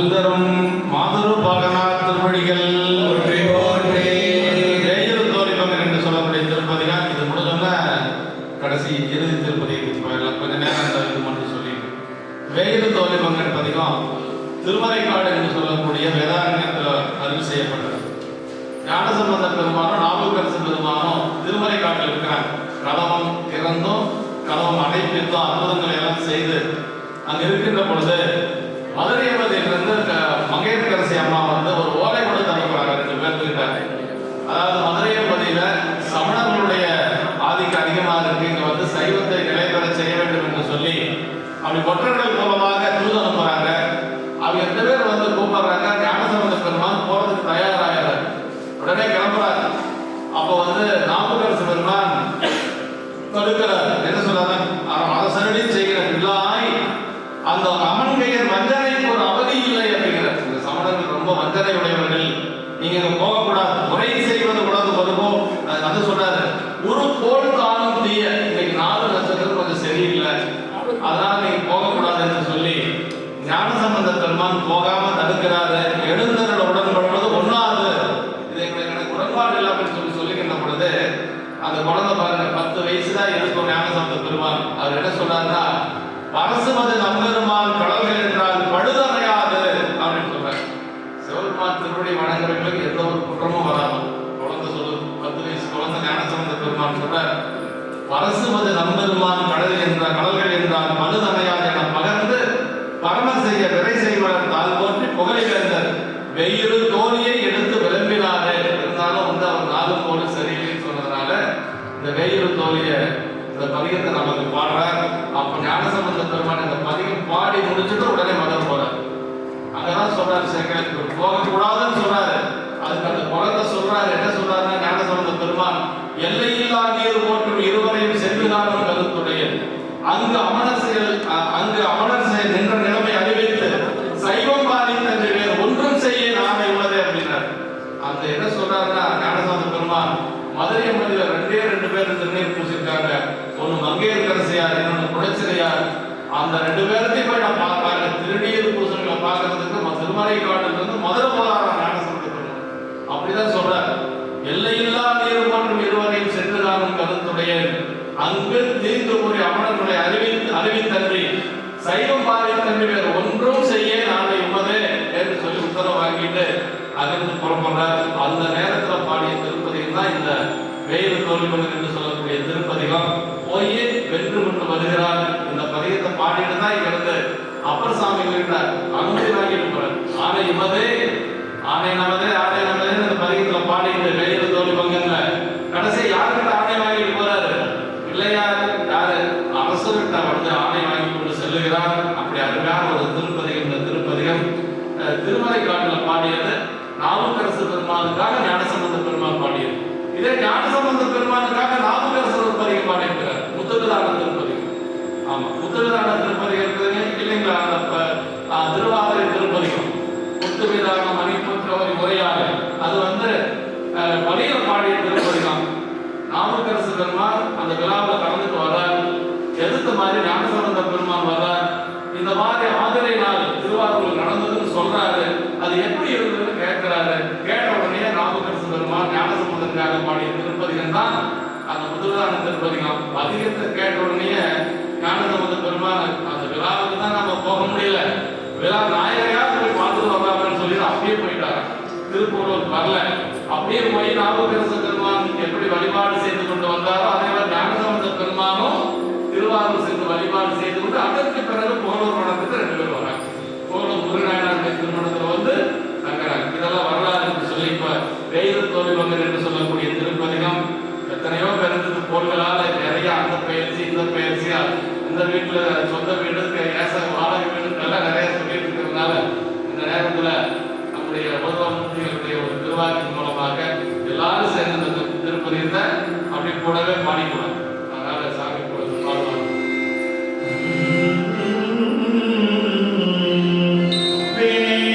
திருதரும் மாதுரு பாகனார் திருவடிகள் போற்றி போற்றி. வேயிறு தோழிபங்கன் என்று சொல்லக்கூடிய திருப்பதிகம். இது முடிஞ்சோன்னா கடைசி இறுதி திருப்பதிக்கு போயிடலாம். கொஞ்ச நேரம் இந்த இது மட்டும் சொல்லி வேயிறு தோழிபங்கன் பதிகம் திருமறைக்காடு என்று சொல்லக்கூடிய வேதாரண்யத்தில் அருள் செய்யப்பட்டது. ஞானசம்பந்த பெருமானும் நாவுக்கரசு பெருமானும் திருமறைக்காட்டில் இருக்கிறாங்க. கதவம் திறந்தும் கதவம் அடைப்பித்தும் அற்புதங்களை எல்லாம் செய்து அங்கே இருக்கின்ற பொழுது மதுரையம்பதியிலிருந்து மங்கையர்கரசி அம்மா வந்து ஒரு ஓலை கூட தரப்படுறாங்க 2 பேர்த்துக்கிட்ட. அதாவது மதுரையம்பதியில சமணர்களுடைய ஆதிக்கம் அதிகமாக இருக்கு, இங்க வந்து சைவத்தை நிலைபெற செய்ய வேண்டும் என்று சொல்லி அப்படி ஒற்றர்கள் மூலமாக தூது அனுப்புறாங்க. அவங்க 2 பேர் வந்து கூப்பிடுறாங்க. ஞானசம்பந்த பெருமான் போறதுக்கு தயாராகிறார். உடனே கிளம்புறாரு. அப்போ வந்து நாவுக்கரசு பெருமான் தடுக்கிறார். என்ன சொல்றாங்க? அரசரடி செய்கிற பிள்ளாய் அந்த அமன்கையர் வஞ்சனைக்கு ஒரு அவதி இல்லை அப்படிங்கிறார். இந்த சமணர்கள் ரொம்ப வஞ்சனை உடையவர்கள், நீங்க இங்க போகக்கூடாது, முறை செய்வது கூடாது வருவோம். அது சொல்றாரு, ஒரு கோள் தானும் தீய, இன்னைக்கு 4 நட்சத்திரம் கொஞ்சம் சரியில்லை, அதனால நீங்க போகக்கூடாது என்று சொல்லி ஞானசம்பந்த பெருமான் போகாம தடுக்கிறாரு. எழுந்தருள் உடன்படுவது ஒண்ணாது, இது எனக்கு உடன்பாடு இல்லை அப்படின்னு சொல்லி சொல்லிக்கின்ற பொழுது அந்த குழந்தை பாருங்க 10 வயசு தான் இருக்கும் ஞானசம்பந்த பெருமான். அவர் என்ன சொல்றாருன்னா, அரசுமது நம்பெருமான் கடல்கள் என்றால் பழுதமையாது அப்படின்னு சொல்றாரு. சிவபெருமான் திருவடி வணங்குறவங்களுக்கு எந்த ஒரு குற்றமும் வராது. குழந்தை சொல்லு, 10 வயசு குழந்தை ஞானசம்பந்த பெருமான் சொல்றார், அரசுமது நம்பெருமான் கடல்கள் என்றால் பழுதமையாது என பகர்ந்து பரமர் செய்ய விரை செய்வனர் தால் போற்றி புகழிழந்தர் வெயிறு தோழியை எடுத்து விளம்பினாரே. இருந்தாலும் வந்து அவர் 4 கோடு சரியில்லைன்னு சொன்னதுனால இந்த வெயிறு தோழிய இந்த பதிகத்தை நமக்கு பாடுறார். அப்ப ஞானசம்பந்த பெருமான் இந்த பதிகம் பாடி முடிச்சுட்டு உடனே மதுரை போறார். அங்கதான் சொல்றாரு, சேகருக்கு போகக்கூடாதுன்னு சொல்றாரு. அதுக்கு அந்த குழந்தை சொல்றாரு, என்ன சொல்றாருன்னா, ஞானசம்பந்த பெருமான் எல்லையில்லா நீர் போற்றும் இருவரையும் செல்லுகாரும் கருத்துடைய அங்கு அமரர் செயல் நின்ற நிலைமை அறிவித்து சைவம் பாதித்த வேறு ஒன்றும் செய்ய நாமே உள்ளது அப்படின்னார். அந்த என்ன சொல்றாருன்னா, ஞானசம்பந்த பெருமான் மதுரை அம்மதியில 2 பேர் திருநீர் பூசிருக்காங்க. ஒன்னு மங்கையர்கரசியார், இன்னொன்னு குடச்சிறையார். அந்த 2 பேர்த்தையும் போய் நான் பார்த்தாங்க. திருநீர் பூசங்களை பார்க்கறதுக்கு திருமறைக்காட்டில் இருந்து மதுரை போறாங்க ஞானசம்பந்த பெருமான். அப்படிதான் சொல்றாரு, எல்லையில்லா நீர் மற்றும் இருவரையும் சென்றுதானும் கருத்துடைய அங்கு தீர்ந்து கூறிய அமரர்களை அறிவித்தன்றி சைவம் பாதித்தன்றி வேறு ஒன்றும் செய்ய நாளை உமதே என்று சொல்லி உத்தரவு வாங்கிட்டு அங்கிருந்து புறப்படுறார். அந்த நேரத்தில் பாடிய திருப்பதிகம் தான் இந்த வேயிறு தோழிபங்கன் என்று சொல்லக்கூடிய திருப்பதிகம். போய் வென்று கொண்டு வருகிறார். இந்த பதிகத்தை பாடிட்டு தான் இங்கிருந்து அப்பர் சாமி அனுமதி வாங்கிட்டு போறார். ஆனை உமதே, ஆனை நமதே, ஆனை நமதே இந்த பதிகத்துல பாடிட்டு வேயிறு தோழிபங்கன்ல கடைசி யாருக்கிட்ட ஆணை வாங்கிட்டு போறாரு? பிள்ளையார் யாரு? அரசர்கிட்ட வந்து ஆணை வாங்கி கொண்டு செல்லுகிறார். அப்படி அருமையான ஒரு திருப்பதிகம். இந்த திருப்பதிகம் திருமறைக்காட்டில் பாடியது நாவுக்கரசு பெருமானுக்காக ஞானசம்பந்த பெருமான் பாடியது. இதே ஞானசம்பந்த பெருமானுக்காக நாவுக்கரசர் ஒரு பதிகம் பாடியிருக்கிறார், முத்துவிதான திருப்பதிகம். ஆமா, முத்துவிதான திருப்பதிகம் இருக்குதுங்க இல்லைங்களா? அந்த திருவாதிரை திருப்பதிகம் முத்துவிதான மணிப்புற்றவரி முறையாக அது வந்து வலிய பாடிய திருப்பதிகம். நாவுக்கரசு பெருமான் அந்த விழாவில் கலந்துட்டு வர்றார். எதிர்த்த மாதிரி ஞானசம்பந்த பெருமான் வர்றார். இந்த மாதிரி ஆதிரை நாள் திருவாரூர் நடந்ததுன்னு சொல்றாரு. அது எப்படி இருந்ததுன்னு கேட்கிறாரு. கேட்ட உடனே நாவுக்கரசு பெருமான் ஞானசம்பந்தனுக்காக பாடிய திருப்பதிகம் தான் அந்த முத்துவிதான திருப்பதிகம். பதிகத்தை கேட்ட உடனே ஞானசம்பந்த பெருமான் அந்த விழாவுக்கு தான் நம்ம போக முடியல, விழா நாயகையாக போய் பார்த்துட்டு வரலாம்னு சொல்லி அப்படியே போயிட்டாரு. திருப்பூர் வரல. அப்படியே போய் நாவுக்கரசு பெருமான் எப்படி வழிபாடு செய்து கொண்டு வந்தாரோ அதே மாதிரி ஞானசம்பந்த பெருமானும் திருவாரூர் சென்று வழிபாடு செய்து கொண்டு அதற்கு பிறகு போலூர் மடத்துக்கு 2 பேர் வராங்க. போலூர் முருகநாயனாருடைய திருமணத்துல வந்து தங்குறாங்க. இதெல்லாம் வரலாறு என்று சொல்லி இப்ப வேயிறு தோழிபங்கன் என்று சொல்லக்கூடிய திருப்பதிகம் எத்தனையோ பேருக்கு கோள்களால் நிறைய அந்த பயிற்சி இந்த பயிற்சி இந்த வீட்டுல சொந்த வீடு வாடகை வீடு எல்லாம் நிறைய சொல்லிட்டு இருக்கிறதுனால இந்த நேரத்துல நம்முடைய உதவமுத்திகளுடைய ஒரு திருவாக்கின் மூலமாக எல்லாரும் சேர்ந்து அந்த திருப்பதியத்தை அப்படி கூடவே பாடிக்கலாம். அதனால சாமி கூட பாடுவாங்க. Thank you.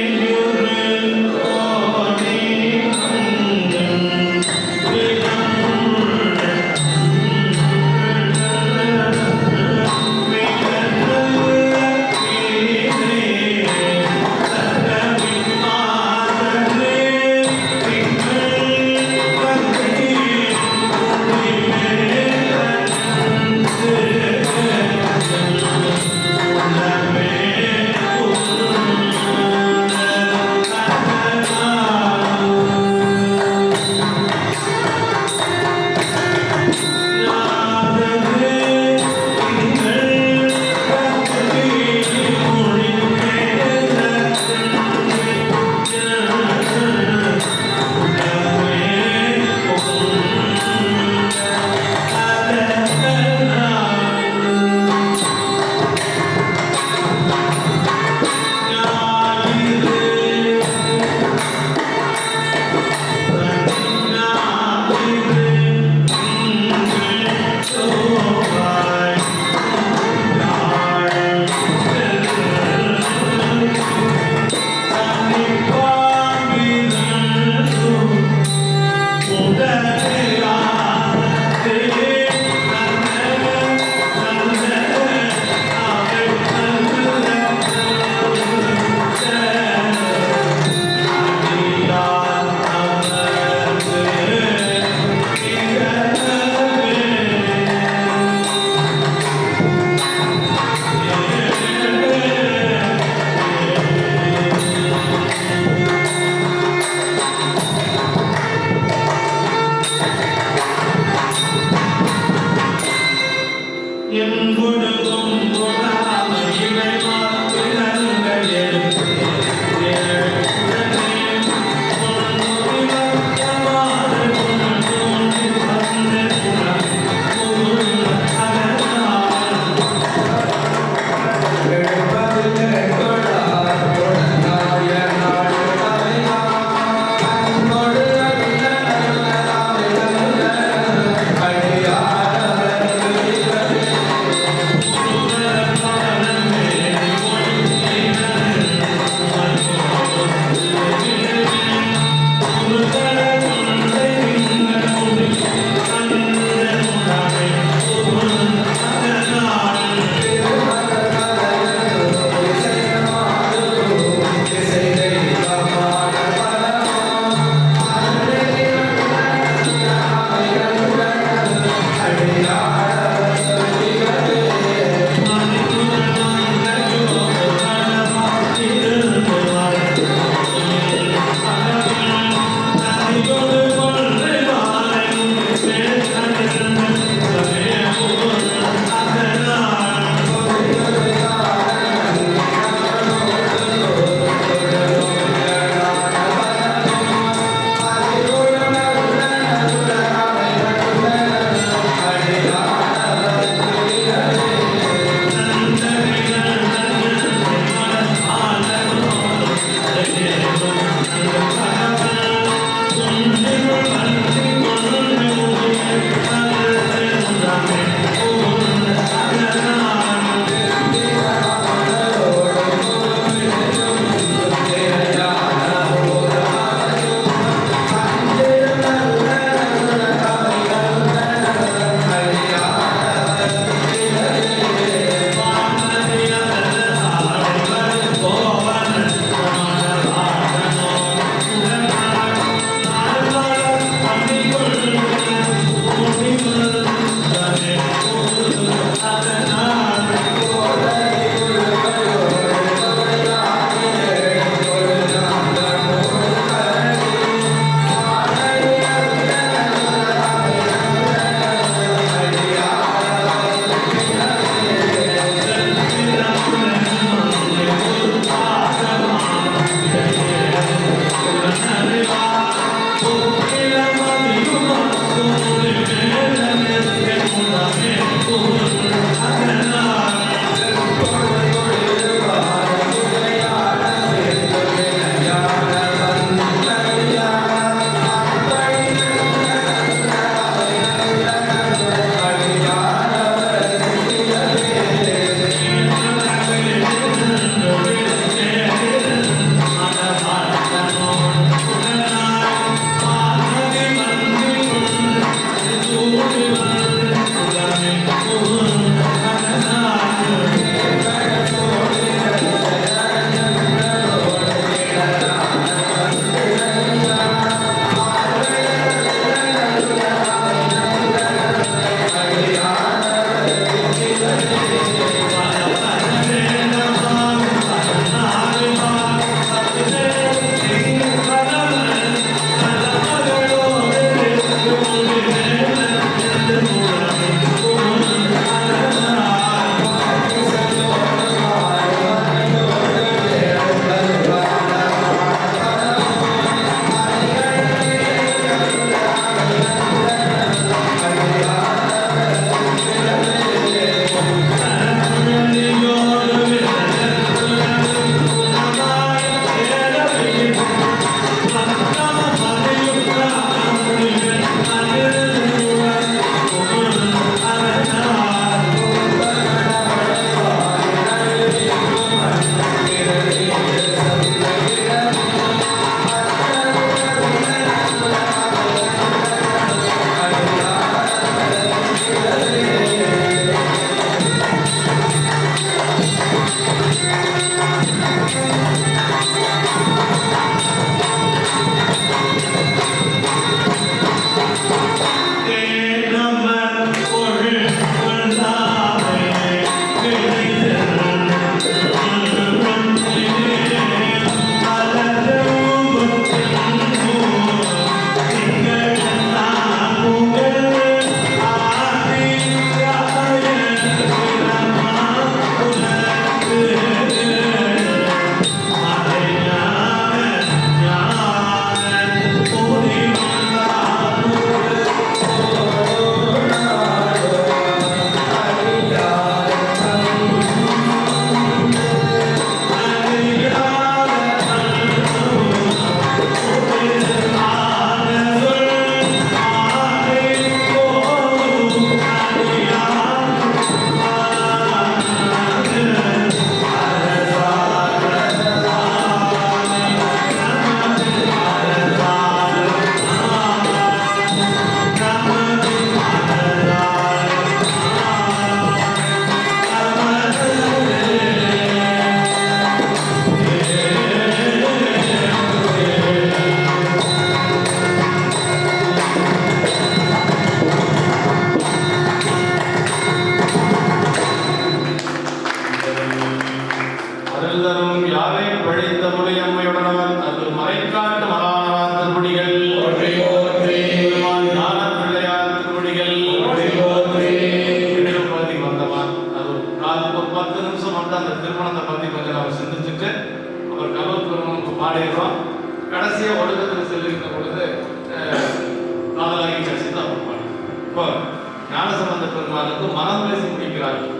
ஞானசம்பந்த பெருமானுக்கு மனம் பேசி முடிக்கிறார்கள்.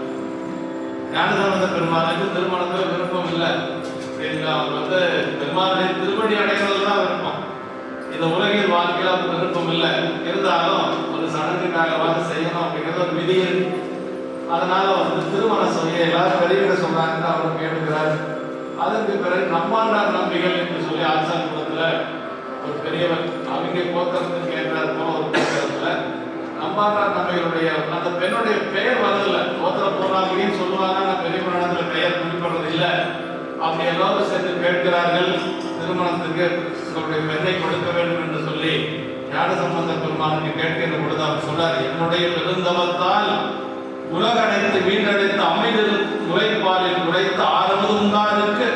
ஞானசம்பந்த பெருமானுக்கு திருமணத்தில் விருப்பம் இல்லை. அவர் பெருமானுடைய திருவடி அடைகிறது தான் விருப்பம். இந்த உலகில் வாழ்க்கையில் அவருக்கு விருப்பம் இல்லை. இருந்தாலும் ஒரு சடங்குக்காகவாது செய்யணும் அப்படிங்கிறது ஒரு விதி. அதனால திருமணம் செய்ய எல்லாரும் பெரியவங்க சொல்றாங்க, அவர் கேட்கிறார். அதற்கு பிறகு நம்மாண்டார் நம்பிகள் என்று சொல்லி ஆச்சாரபுரத்துல ஒரு பெரியவர் அவங்க போக்குறதுன்னு கேட்கிறார் போல ஒரு போக்குறதுல நம்மாண்டார் நம்பிகளுடைய அந்த பெண்ணுடைய பெயர் வரதில்லை. கோத்திர போனாங்கன்னு சொல்லுவாங்க, ஆனால் பெரிய புராணத்துல பெயர் குறிப்பிடுறது இல்லை. அப்படி எல்லாரும் சேர்ந்து கேட்கிறார்கள், திருமணத்துக்கு உங்களுடைய பெண்ணை கொடுக்க வேண்டும் என்று சொல்லி ஞானசம்பந்த பெருமானுக்கு கேட்கின்ற பொழுது அவர் சொல்றார், என்னுடைய பெருந்தவத்தால் உலக அடைத்து வீண்டடைத்து அமைதல் முளைப்பாலில் உடைத்து ஆரவது உண்டாருக்கு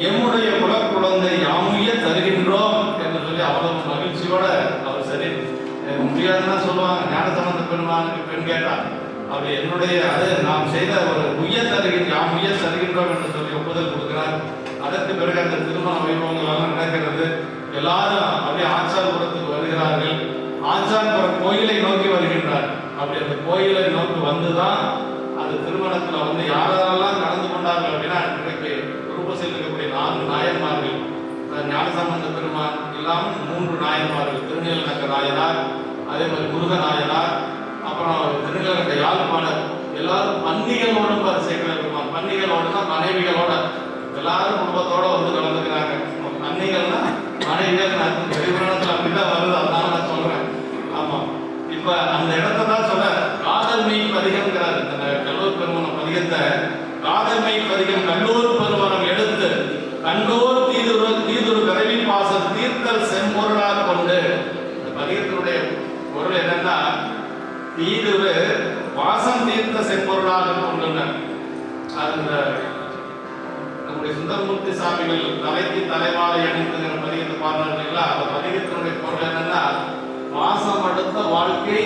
எம்முடைய குலக்குழந்தை யாமுய தருகின்றோம் என்று சொல்லி அவ்வளவு மகிழ்ச்சியோட அவர் சரி முடியாதுன்னா சொல்லுவாங்க. ஞானசம்பந்த பெருமானுக்கு பெண் கேட்டார், அவர் என்னுடைய அது நாம் செய்த ஒரு யாம் உய தருகின்றோம் என்று சொல்லி ஒப்புதல் கொடுக்கிறார். அதற்கு பிறகு அந்த திருமண வைபவங்கள் எல்லாம் நடக்கிறது. எல்லாரும் அப்படியே ஆச்சாரபுரத்துக்கு வருகிறார்கள். ஆச்சாரபுரம் கோயிலை நோக்கி வருகின்றார். அப்படி அந்த கோயிலை நோக்கி வந்துதான் அந்த திருமணத்துல யாரெல்லாம் கலந்து கொண்டார்கள் அப்படின்னா இன்றைக்கு குருபசில் இருக்கக்கூடிய 4 நாயன்மார்கள், ஞானசம்பந்த பெருமான் இல்லாமல் 3 நாயன்மார்கள், திருநீலநக்க நாயனார், அதே மாதிரி முருக நாயனார், அப்புறம் திருநீலநக்க யாழ்ப்பாணர், எல்லாரும் பன்னிகளோடும் சேர்க்கிறார். பன்னிகளோடு தான் மனைவிகளோட எல்லாரும் குடும்பத்தோட கலந்துக்கிறாங்க. பன்னிகள்னா மனைவிகள் பெருமணத்தில் அப்படிதான் வருது, அதனால நான் சொல்றேன். ஆமா, இப்ப அந்த இடத்த தான் சொல்ற காதல் மெய் பதிகம்ங்கிறாரு. இந்த கல்லூர் பெருமணம் பதிகத்தை காதல் மெய் பதிகம் கல்லூர் பெருமணம் எடுத்து கண்டோர் தீதுரு விரைவி பாசம் தீர்த்தல் செம்பொருளாக கொண்டு. இந்த பதிகத்தினுடைய பொருள் என்னன்னா, தீதுரு வாசம் தீர்த்த செம்பொருளாக கொண்டுனர். அந்த நம்முடைய சுந்தரமூர்த்தி சாமிகள் தலைக்கு தலைவாழை அணிந்துங்கிற பதிகத்தை பாடுறாங்களா, அந்த பதிகத்தினுடைய பொருள் என்னன்னா, வாசம் அடுத்த வாழ்க்கை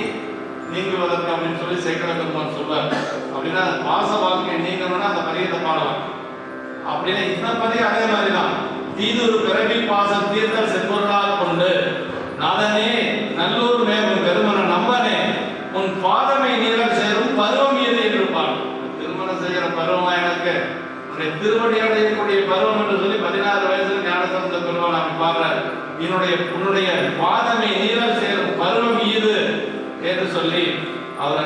நீங்குவதற்கு அப்படின்னு சொல்லி சேக்கர பெருமான் சொல்வார். அப்படின்னா வாச வாழ்க்கை நீங்கணும்னா அந்த பதிகத்தை பாடலாம். அப்படின்னா இந்த பதிகம் அதே மாதிரி தான். தீதுரு பிறவி பாசம் தீர்த்தல் செம்பொருளாக கொண்டு நாதனே நல்லூர் மேலும் பெருமன நம்பனே உன் பாதமை நீளம் சேரும் பருவம் எது என்று பாடும். திருமணம் செய்கிற பருவமா எனக்கு உன்னுடைய திருவடி அடையக்கூடிய பருவம் என்று சொல்லி 16 வயசுல ஞானசம்பந்த பெருமான் அப்படி பாடுறார். உன்னுடைய பாதமை நீளம் சேரும் பருவம் இது என்று சொல்லி அவர்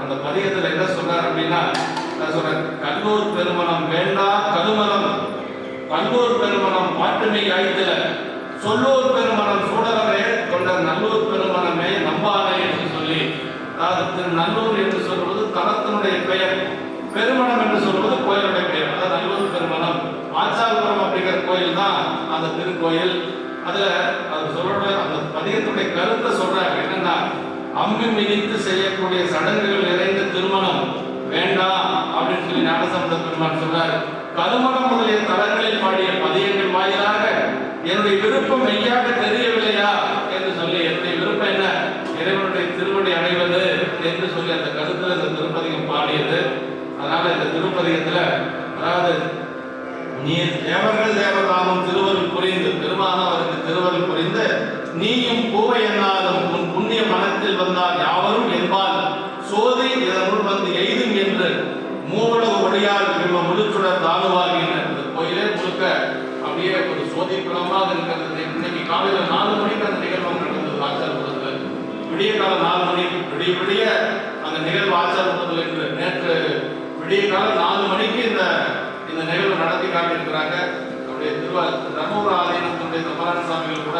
அந்த பதிகத்துல என்ன சொல்றார் அப்படின்னா, சொல்ற கல்லூர் பெருமணம் வேண்டா கருமலம் கல்லூர் பெருமணம் பாட்டுமை ஆய்த்துல சொல்லூர் பெருமணம் சூடரவே கொண்ட நல்லூர் பெருமணமே நம்பானே என்று சொல்லி, அதாவது நல்லூர் என்று சொல்வது தலத்தினுடைய பெயர், பெருமணம் என்று சொல்வது கோயிலுடைய பெயர். அதாவது நல்லூர் பெருமணம் ஆச்சாரபுரம் அப்படிங்கிற கோயில் தான் அந்த திருக்கோயில். அதுல அது சொல்ற அந்த பதிகத்துடைய கருத்தை சொல்றாங்க என்னன்னா, அம்பு மிதித்து செய்யக்கூடிய சடங்குகள் நிறைந்த திருமணம் வேண்டாம் அப்படின்னு சொல்லி ஞானசம்பந்த பெருமான் சொல்றாரு. கருமணம் முதலிய தலங்களில் பாடிய பதியங்கள் வாயிலாக என்னுடைய விருப்பம் மெய்யாக தெரியவில்லையா என்று சொல்லி, என்னுடைய விருப்பம் என்ன, இறைவனுடைய திருவடி அடைவது என்று சொல்லி அந்த கருத்துல இந்த திருப்பதிகம் பாடியது. அதனால இந்த திருப்பதிகத்துல அதாவது நீ தேவர்கள் தேவராமம் திருவருள் புரிந்து பெருமானவருக்கு திருவருள் புரிந்து நீயும் பூவை என்னாலும் உன் புண்ணிய மனத்தில் வந்தால் யாவரும் என்பால் சோதி இதனுள் வந்து எய்தும் என்று மூவுலக ஒளியால் பிம்ப முழுச்சுடர் தானுவாகின. இந்த கோயிலே முழுக்க அப்படியே ஒரு சோதி குளமாக இருக்கிறது. இன்னைக்கு காலையில 4 மணிக்கு அந்த நிகழ்வு நடந்தது ஆச்சாரபுரத்துல. விடிய காலம் 4 மணிக்கு விடிய அந்த நிகழ்வு ஆச்சாரபுரத்தில் என்று நேற்று விடிய காலம் 4 மணிக்கு இந்த நிகழ்வு நடத்தி காட்டியிருக்கிறாங்க. நம்முடைய தர்மபுர ஆதீனத்தினுடைய தம்பரான சாமிகள் கூட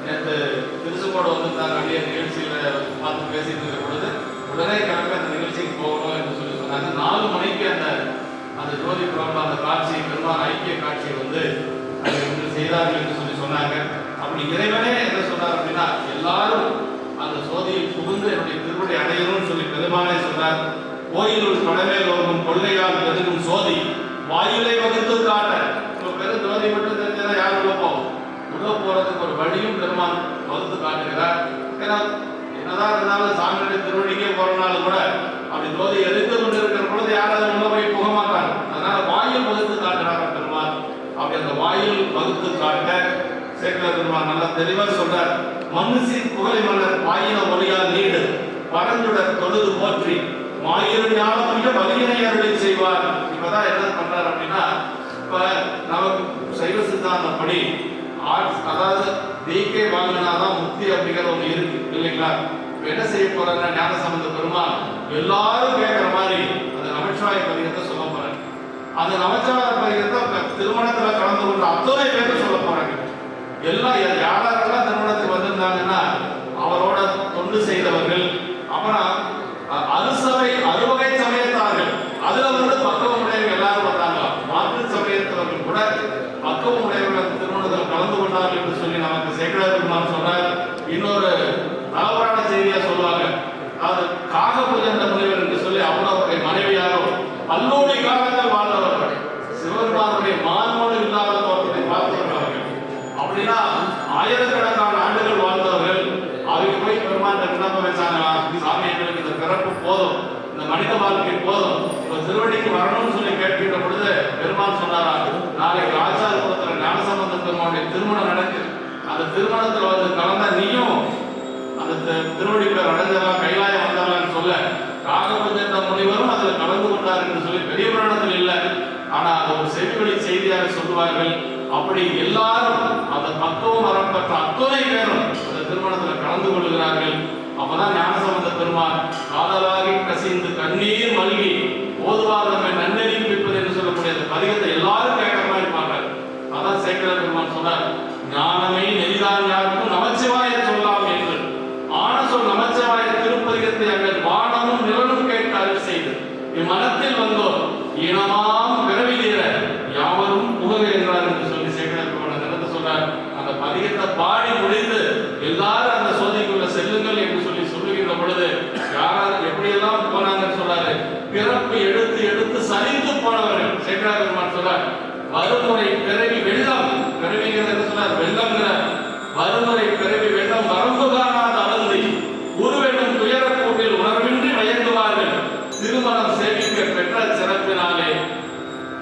நேற்று திருச்செங்கோடு வந்திருந்தாங்க. அப்படியே நிகழ்ச்சியில பார்த்து பேசிட்டு இருக்கிற பொழுது உடனே கிளம்பி அந்த நிகழ்ச்சிக்கு போகணும் என்று சொல்லி சொன்னாங்க. 4 மணிக்கு அந்த ஜோதி புறம்பு அந்த காட்சி பெருமான் ஐக்கிய காட்சியை செய்தார்கள் என்று சொல்லி சொன்னாங்க. அப்படி இறைவனே என்ன சொன்னார் அப்படின்னா, எல்லாரும் அந்த சோதியை புகுந்து என்னுடைய திருவடி அடையணும்னு சொல்லி பெருமானே சொன்னார். கோயிலுள் கடமே லோகம் கொள்ளையால் பெருகும் சோதி வாயுலை வகுத்து காட்ட. பெரும் ஜோதி மட்டும் தெரிஞ்சதா யார் உள்ள போகும்? உள்ள போறதுக்கு ஒரு வழியும் பெருமான் வகுத்து காட்டுகிறார். ஏன்னா என்னதான் இருந்தாலும் சாமியுடைய திருவடிக்கே போறனாலும் கூட அப்படி ஜோதி எதிர்த்து கொண்டு இருக்கிற பொழுது யாராவது உள்ள போய் புக மாட்டாங்க. அதனால வாயில் வகுத்து காட்டுறாங்க பெருமான். அப்படி அந்த வாயில் வகுத்து காட்ட சேக்கர பெருமான் நல்லா தெளிவா சொல்றார். மனுஷி புகழை மன்னர் வாயின ஒளியால் நீடு பரஞ்சுடர் தொழுது போற்றி மாயிரம் ஞானமுள்ள வலியினை அருளை செய்வார். இப்பதான் என்ன பண்றாரு அப்படின்னா, இப்ப நமக்கு சைவ சித்தாந்தப்படி அதாவது தீக்கை வாங்கினாதான் முக்தி அப்படிங்கிற ஒண்ணு இருக்கு இல்லைங்களா? இப்ப என்ன செய்ய போறாங்க ஞானசம்பந்த பெருமாள் எல்லாரும் கேட்கிற மாதிரி அந்த நமச்சிவாய பதிகத்தை சொல்ல போறாங்க. அந்த நமச்சிவாய பதிகத்தை திருமணத்துல கலந்து கொண்ட அத்தனை பேரும் சொல்ல போறாங்க. எல்லாம் யாரெல்லாம் திருமணத்துக்கு வந்திருந்தாங்கன்னா அவரோட தொண்டு செய்தவர்கள், அப்புறம் அறுசபை அறுவகை சமயத்தார்கள், அதுல பக்குவம் உடையவர்கள் எல்லாரும் வந்தாங்க. மாற்று சமயத்தவர்கள் கூட பக்குவம் உடையவர்கள் திருமணத்தில் கலந்து கொண்டார்கள் என்று சொல்லி நமக்கு சேக்கடார் பெருமான் சொன்னார். இன்னொரு நவபுராண செய்தியா சொல்லுவாங்க, அது காகபுஜண்ட முனிவர் என்று சொல்லி அவருடைய மனைவியாரோ பல்லோடி காலங்கள் வாழ்ந்தவர்கள், சிவபெருமானுடைய மானோடு இல்லாத தோற்றத்தை பார்த்தவர்கள். அப்படின்னா ஆயிரக்கணக்கான ஆண்டுகள் வாழ்ந்தவர்கள். அவங்க போய் பெருமான் விண்ணப்பம் வச்சாங்களா, சாமி எங்களுக்கு இந்த பிறப்பு போதும், இந்த மனித வாழ்க்கை போதும், ஒரு திருவடிக்கு வரணும்னு சொல்லி கேட்கின்ற பொழுது பெருமான் சொன்னாரா, நாளைக்கு ஆச்சாரபுரத்தில் ஞானசம்பந்த பெருமானுடைய திருமணம் நடக்குது, அந்த திருமணத்துல கலந்தா நீயும் அந்த திருவடி பேர் அடைஞ்சலாம், கைலாயம் வந்தலாம்னு சொல்ல காகபுஜண்ட முனிவரும் அதுல கலந்து கொண்டார் என்று சொல்லி பெரிய புராணத்தில் இல்லை. ஆனா அது ஒரு செவிவழி செய்தியாக சொல்லுவார்கள். அப்படி எல்லாரும் அந்த பக்குவம் வரம் பெற்ற அத்தனை பேரும் அந்த திருமணத்துல கலந்து கொள்கிறார்கள். அப்பதான் ஞானசம்பந்த பெருமான் காதலாகி கசிந்து கண்ணீர் மல்கி ஓதுவார் நம்மை நன்னெறி பிடிப்பது என்று சொல்லக்கூடிய அந்த பதிகத்தை எல்லாரும் கேட்கிற மாதிரி இருப்பார்கள். அதான் சேக்கடார் பெருமான் சொன்னார், ஞானமே நெறிதான் யாருக்கும் நமச்சிவாய சொல்லாம் என்று ஆன சொல் நமச்சிவாய திருப்பதிகத்தை அங்கள் வானமும் நிலனும் கேட்க அருள் செய்து இம்மனத்தில் வந்தோர் இனமாம் பிறவிதீர யாவரும் புகழ் என்றார் என்று சொல்லி சேக்கடார் பெருமான் நிலத்தை சொன்னார். அந்த பதிகத்தை பாடி முடிந்து எல்லாரும் அந்த சோதிக்குள்ள செல்லுங்கள் என்று சொல்லி சொல்லுகின்ற பொழுது யாராவது எப்படியெல்லாம் போனாங்கன்னு சொல்றாரு. பிறப்பு எடுத்து எடுத்து சரிந்து போனவர்கள். சேக்கடார் பெருமான் சொல்றார், வறுமுறை பிறவி வெள்ளம், பிறவிங்கிறது சொன்னார் வெள்ளம்ங்கிற வறுமுறை பிறவி வெள்ளம் வரம்பு காணாத அளந்து உருவெண்ணும் துயர கூட்டில் உணர்வின்றி மயங்குவார்கள். திருமணம் சேமிக்க பெற்ற சிறப்பினாலே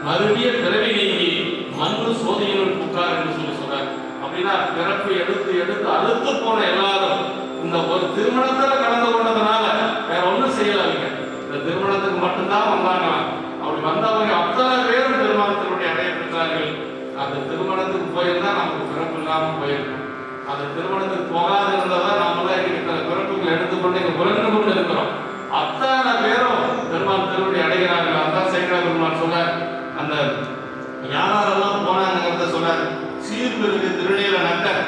மறுவிய பிறவி நீங்கி மண்ணு சோதியினுள் புக்கார் என்று சொல்லி சொல்றார். அப்படின்னா பிறப்பு எடுத்து எடுத்து அழுத்து போன எல்லாரும் இந்த ஒரு திருமணத்துல கலந்து கொண்டதுனால வேற ஒண்ணும் செய்யலாங்க. இந்த திருமணத்துக்கு மட்டும்தான் வந்தாங்களாம். அப்படி வந்தவங்க அத்தனை பேரும் திருமணத்தினுடைய அடைய பெற்றார்கள். அந்த திருமணத்துக்கு போயிருந்தா நமக்கு பிறப்பு இல்லாம போயிருக்கும். அந்த திருமணத்துக்கு போகாது இருந்ததான் நம்மளாம் இருக்கிற பிறப்புகள் எடுத்துக்கொண்டு இங்க புரண்டு கொண்டு இருக்கிறோம். அத்தனை பேரும் பெருமாள் திருவடி அடைகிறார்கள். அதான் சேக்கடார் பெருமாள் சொல்ல அந்த யாரெல்லாம் போனாங்கிறத சொல்ல, சீர்பெருக்கு திருநீல நட்டர்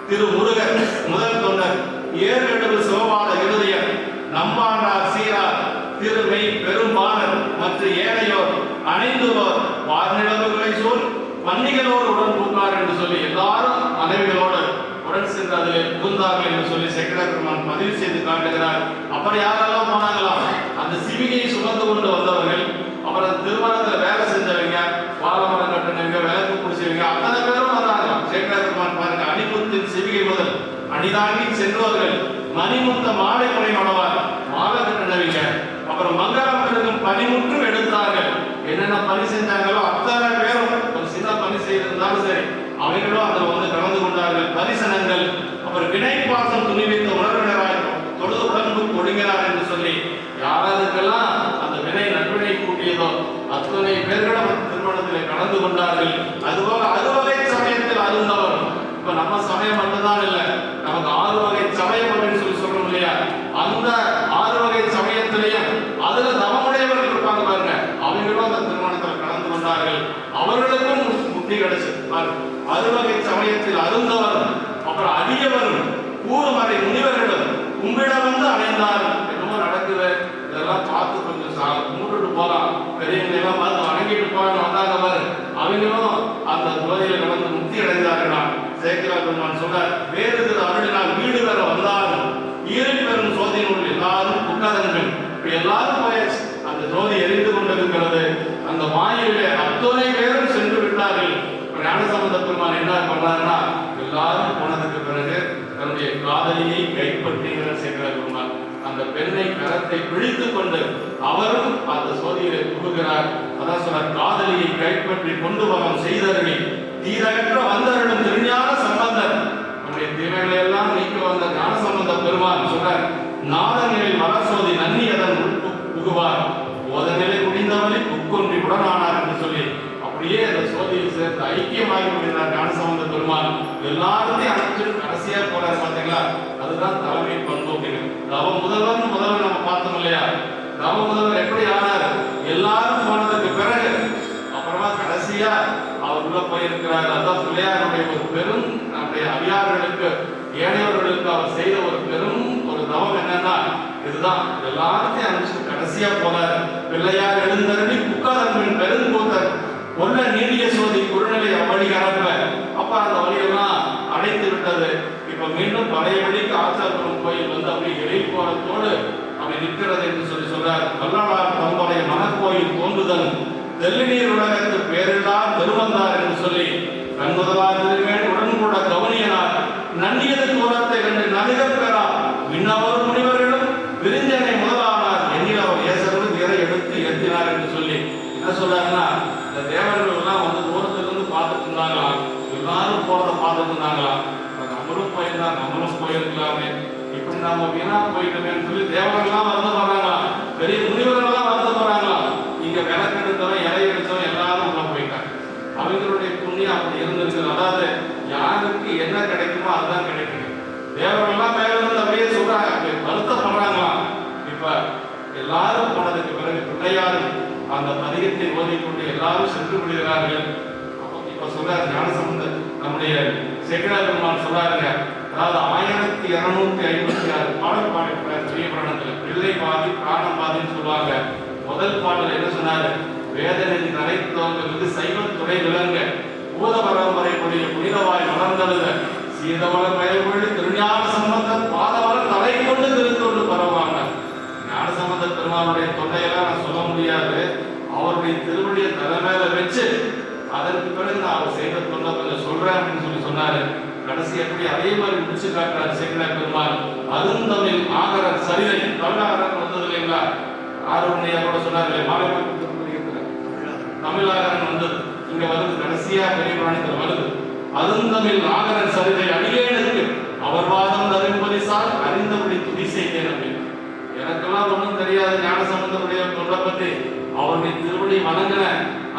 திரு முருகர் முதல் தொண்டர் ஏற்கனவே சிவபாத இருதயர் நம்பாண்டார் சீரார் திருமை பெரும்பாலர் மற்ற ஏனையோர் அணைந்துவோர் வார்நிலவுகளை சூழ் வன்னிகளோடு உடன் பூக்கார் என்று சொல்லி எல்லாரும் மனைவிகளோடு உடன் சென்று அதில் புகுந்தார்கள் என்று சொல்லி சேக்கடார் பெருமான் பதிவு செய்து காட்டுகிறார். அப்புறம் யாரெல்லாம் போனாங்களாம், அந்த சிவிகையை சுமந்து கொண்டு வந்தவர்கள், அப்புறம் திருமணத்தில் வேலை செஞ்சவங்க, வாழமரம் கட்டினவங்க, விளக்கு பிடிச்சவங்க, அத்தனை பேரும் வந்தாங்களாம். சேக்கடார் பெருமான் பாருங்க, அணிமுத்தின் சிவிகை முதல் அணிதாங்கி சென்றவர்கள், மணிமுத்த மாலை முறை மணவார் மாலை கட்டினவங்க, அப்புறம் மங்களம் பெருகும் பணிமுற்றும் எடுத்தார்கள். என்னென்ன பணி செஞ்சாங்களோ அத்தனை பேரும் ஒரு சின்ன பணி செய்திருந்தாலும் சரி அவங்களும் அதில் கலந்து கொண்டார்கள். தரிசனங்கள், அப்புறம் வினைப்பாசம் துணிவித்த உணர்வினராய் தொழுது உடன்பு ஒடுங்கிறார் என்று சொல்லி யாராருக்கெல்லாம் அந்த வினை நட்பினை கூட்டியதோ அத்தனை பேர்களும் திருமணத்தில் கலந்து கொண்டார்கள். அதுபோல அறுவகை சமயத்தில் அருந்தவர். இப்ப நம்ம சமயம் மட்டும்தான் இல்லை, நமக்கு 6 வகை சமயம் அப்படின்னு சொல்லி சொல்றோம் இல்லையா? அந்த 6 வகை சமயத்திலையும் அதுல தவமுடையவர்கள் இருப்பாங்க பாருங்க, அவங்களும் அந்த திருமணத்தில் கலந்து கொண்டார்கள். அவர்களுக்கும் முக்தி கிடைச்சது. அறுவகை சமயத்தில் அருந்தவரும் அப்புறம் அடியவரும் கூறுமறை முனிவர்களும் உங்களிடம் அடைந்தார். என்னமோ நடக்குது, இதெல்லாம் பார்த்து கொஞ்சம் மூட்டுட்டு போகலாம், பெரியவங்க எல்லாம் பார்த்து வணங்கிட்டு போறாங்க வந்தாங்க பாரு, அவங்களும் அந்த ஜோதியில நடந்து முக்தி அடைந்தார்களா. சேக்கடார் பெருமான் சொல்ற, வேறு திரு அருளினால் வீடு வேற வந்தாலும் ஈரை பெறும் சோதியினுள் எல்லாரும் புக்கதங்கள். இப்படி எல்லாரும் போயாச்சு, அந்த ஜோதி எரிந்து கொண்டிருக்கிறது. அந்த மாயிலே அத்தனை பேரும் சென்று விட்டார்கள். ஞானசம்பந்த பெருமான் என்ன பண்றாருன்னா, எல்லாரும் போனதுக்கு பிறகு தன்னுடைய காதலியை கைப்பற்றினார் சேக்கடார் பெருமான். அந்த பெண்ணை கரத்தை பிடித்துக் கொண்டு அவரும் அந்த சோதியிலே புகுகிறார். அதான் சொல்ற, காதலியை கைப்பற்றி கொண்டு பகம் செய்தவர்களை தீரகற்ற வந்தவரிடம் திருஞான சம்பந்தர் நம்முடைய தீமைகளை எல்லாம் நீக்க வந்த ஞானசம்பந்த பெருமான் சொல்றார், நாதநிலை மலசோதி நன்னியதன் புகுவார் போதநிலை முடிந்தவரை புக்கொன்றி உடனானார் என்று சொல்லி அப்படியே அந்த சோதியில் சேர்த்து ஐக்கியமாகி முடிந்தார் ஞானசம்பந்த பெருமான். எல்லாத்தையும் அழைச்சிட்டு கடைசியா போறாரு பாத்தீங்களா, அதுதான் தலைமை பண்பு அப்படின்னு. தவ முதல்வர் நம்ம பார்த்தோம் இல்லையா, தவ முதல்வர் எப்படி ஆனார், எல்லாரும் போனதுக்கு பிறகு அப்புறமா கடைசியா அவர் உள்ள போயிருக்கிறார். அதான் பிள்ளையாருடைய ஒரு பெரும் நம்முடைய அடியார்களுக்கு ஏழையவர்களுக்கு அவர் செய்த ஒரு பெரும் ஒரு தவம் என்னன்னா இதுதான். எல்லாத்தையும் அனுப்பிச்சு கடைசியா போறாரு. பிள்ளையார் எழுந்தருளி புக்காதன்பின் பெருங்கூத்தர் ஒன்ன நீடிய சோதி குறுநிலை அவ்வழி கரப்ப அப்ப அந்த வழியெல்லாம் அடைத்து விட்டது. இப்ப மீண்டும் பழைய வழிக்கு ஆச்சாரபுரம் கோயில் வந்து அப்படி இறைப்போரத்தோடு அப்படி நிற்கிறது என்று சொல்லி சொல்றார். வல்லாளர் தம்படைய மனக்கோயில் தோன்றுதல் தெல்லிநீர் உலகத்து பேரிடார் பெருமந்தார் என்று சொல்லி கண்முதலார் திருமேல் உடன்கூட கவனியனார் நன்னியது தூரத்தை கண்டு நடுகப் பெறா விண்ணவர் முனிவர்களும் விரிஞ்சனை முதலானார் எண்ணில் அவர் ஏசர்கள் வீரை எடுத்து ஏற்றினார் என்று சொல்லி என்ன சொல்றாருன்னா, இந்த தேவர்கள் எல்லாம் வந்து தூரத்துல இருந்து பார்த்துட்டு இருந்தாங்களாம், எல்லாரும் போறத பார்த்துட்டு இருந்தாங்களாம். நம்மளும் போயிருந்தா நம்மளும் போயிருக்கலாமே, இப்படி நாம வீணா போயிட்டோமேன்னு சொல்லி தேவர்கள்லாம் வருத்தப்படுறாங்களாம், பெரிய முனிவர்கள்லாம் வருத்தப்படுறாங்களாம். இங்க விளக்கெடுத்தவன் இலை எடுத்தவன் எல்லாரும் உள்ள போயிட்டாங்க. அவங்களுடைய புண்ணியம் அப்படி இருந்திருக்கு. அதாவது யாருக்கு என்ன கிடைக்குமோ அதுதான் கிடைக்கும். தேவர்கள்லாம் மேல இருந்து அப்படியே சொல்றாங்க, வருத்தப்படுறாங்களாம். இப்ப எல்லாரும் போனதுக்கு பிறகு பிள்ளையாரும் அந்த பதிகத்தை ஓதிக்கொண்டு எல்லாரும் சென்று விடுகிறார்கள். இப்ப சொல்றாரு ஞானசம்பந்தர் நம்முடைய சேக்கிழார் பெருமான் சொல்றாருங்க, அதாவது 1256 பாடல் பாடிக்கிறார் பெரிய புராணத்துல. பிள்ளை பாதி பிராணம் பாதின்னு சொல்லுவாங்க. முதல் பாடல் என்ன சொன்னாரு, வேதனை நரைத்தோங்கிறது சைவத்துறை விளங்க பூத பரம்பரை கொடிய புனிதவாய் வளர்ந்தழுத சீதவள பயல்மொழி திருஞான சம்பந்தர் பாதவள தலை கொண்டு திருத்தொண்டு பரவாங்க. ஞானசம்பந்த பெருமானுடைய தொண்டையெல்லாம் நான் சொல்ல முடியாது. அவருடைய திருவடியை தலைமையில வச்சு அதற்கு பிறகு நான் அவர் செய்த தொண்டை கொஞ்சம் சொல்றேன் அப்படின்னு சொல்லி சொன்னாரு. கடைசி எப்படி அதே மாதிரி முடிச்சு காட்டுறாரு சேக்கிழார் பெருமான். அருந்தமிழ் ஆகரன் சரிதை தமிழாகரன் வந்தது இல்லைங்களா, ஆரோக்கியா கூட சொன்னாரு மாலைப்பாட்டு தமிழாகரன் வந்தது இங்க வருது, கடைசியா பெரிய புராணத்தில் வருது. அருந்தமிழ் ஆகரன் சரிதை அடியேனுக்கு அவர் வாதம் தரும்பரிசால் அறிந்தபடி துதி செய்தேன் அப்படின்னு. எனக்கெல்லாம் ஒன்றும் தெரியாது ஞானசம்பந்தருடைய தொண்டை பத்தி. அவருடைய திருவடி வணங்கின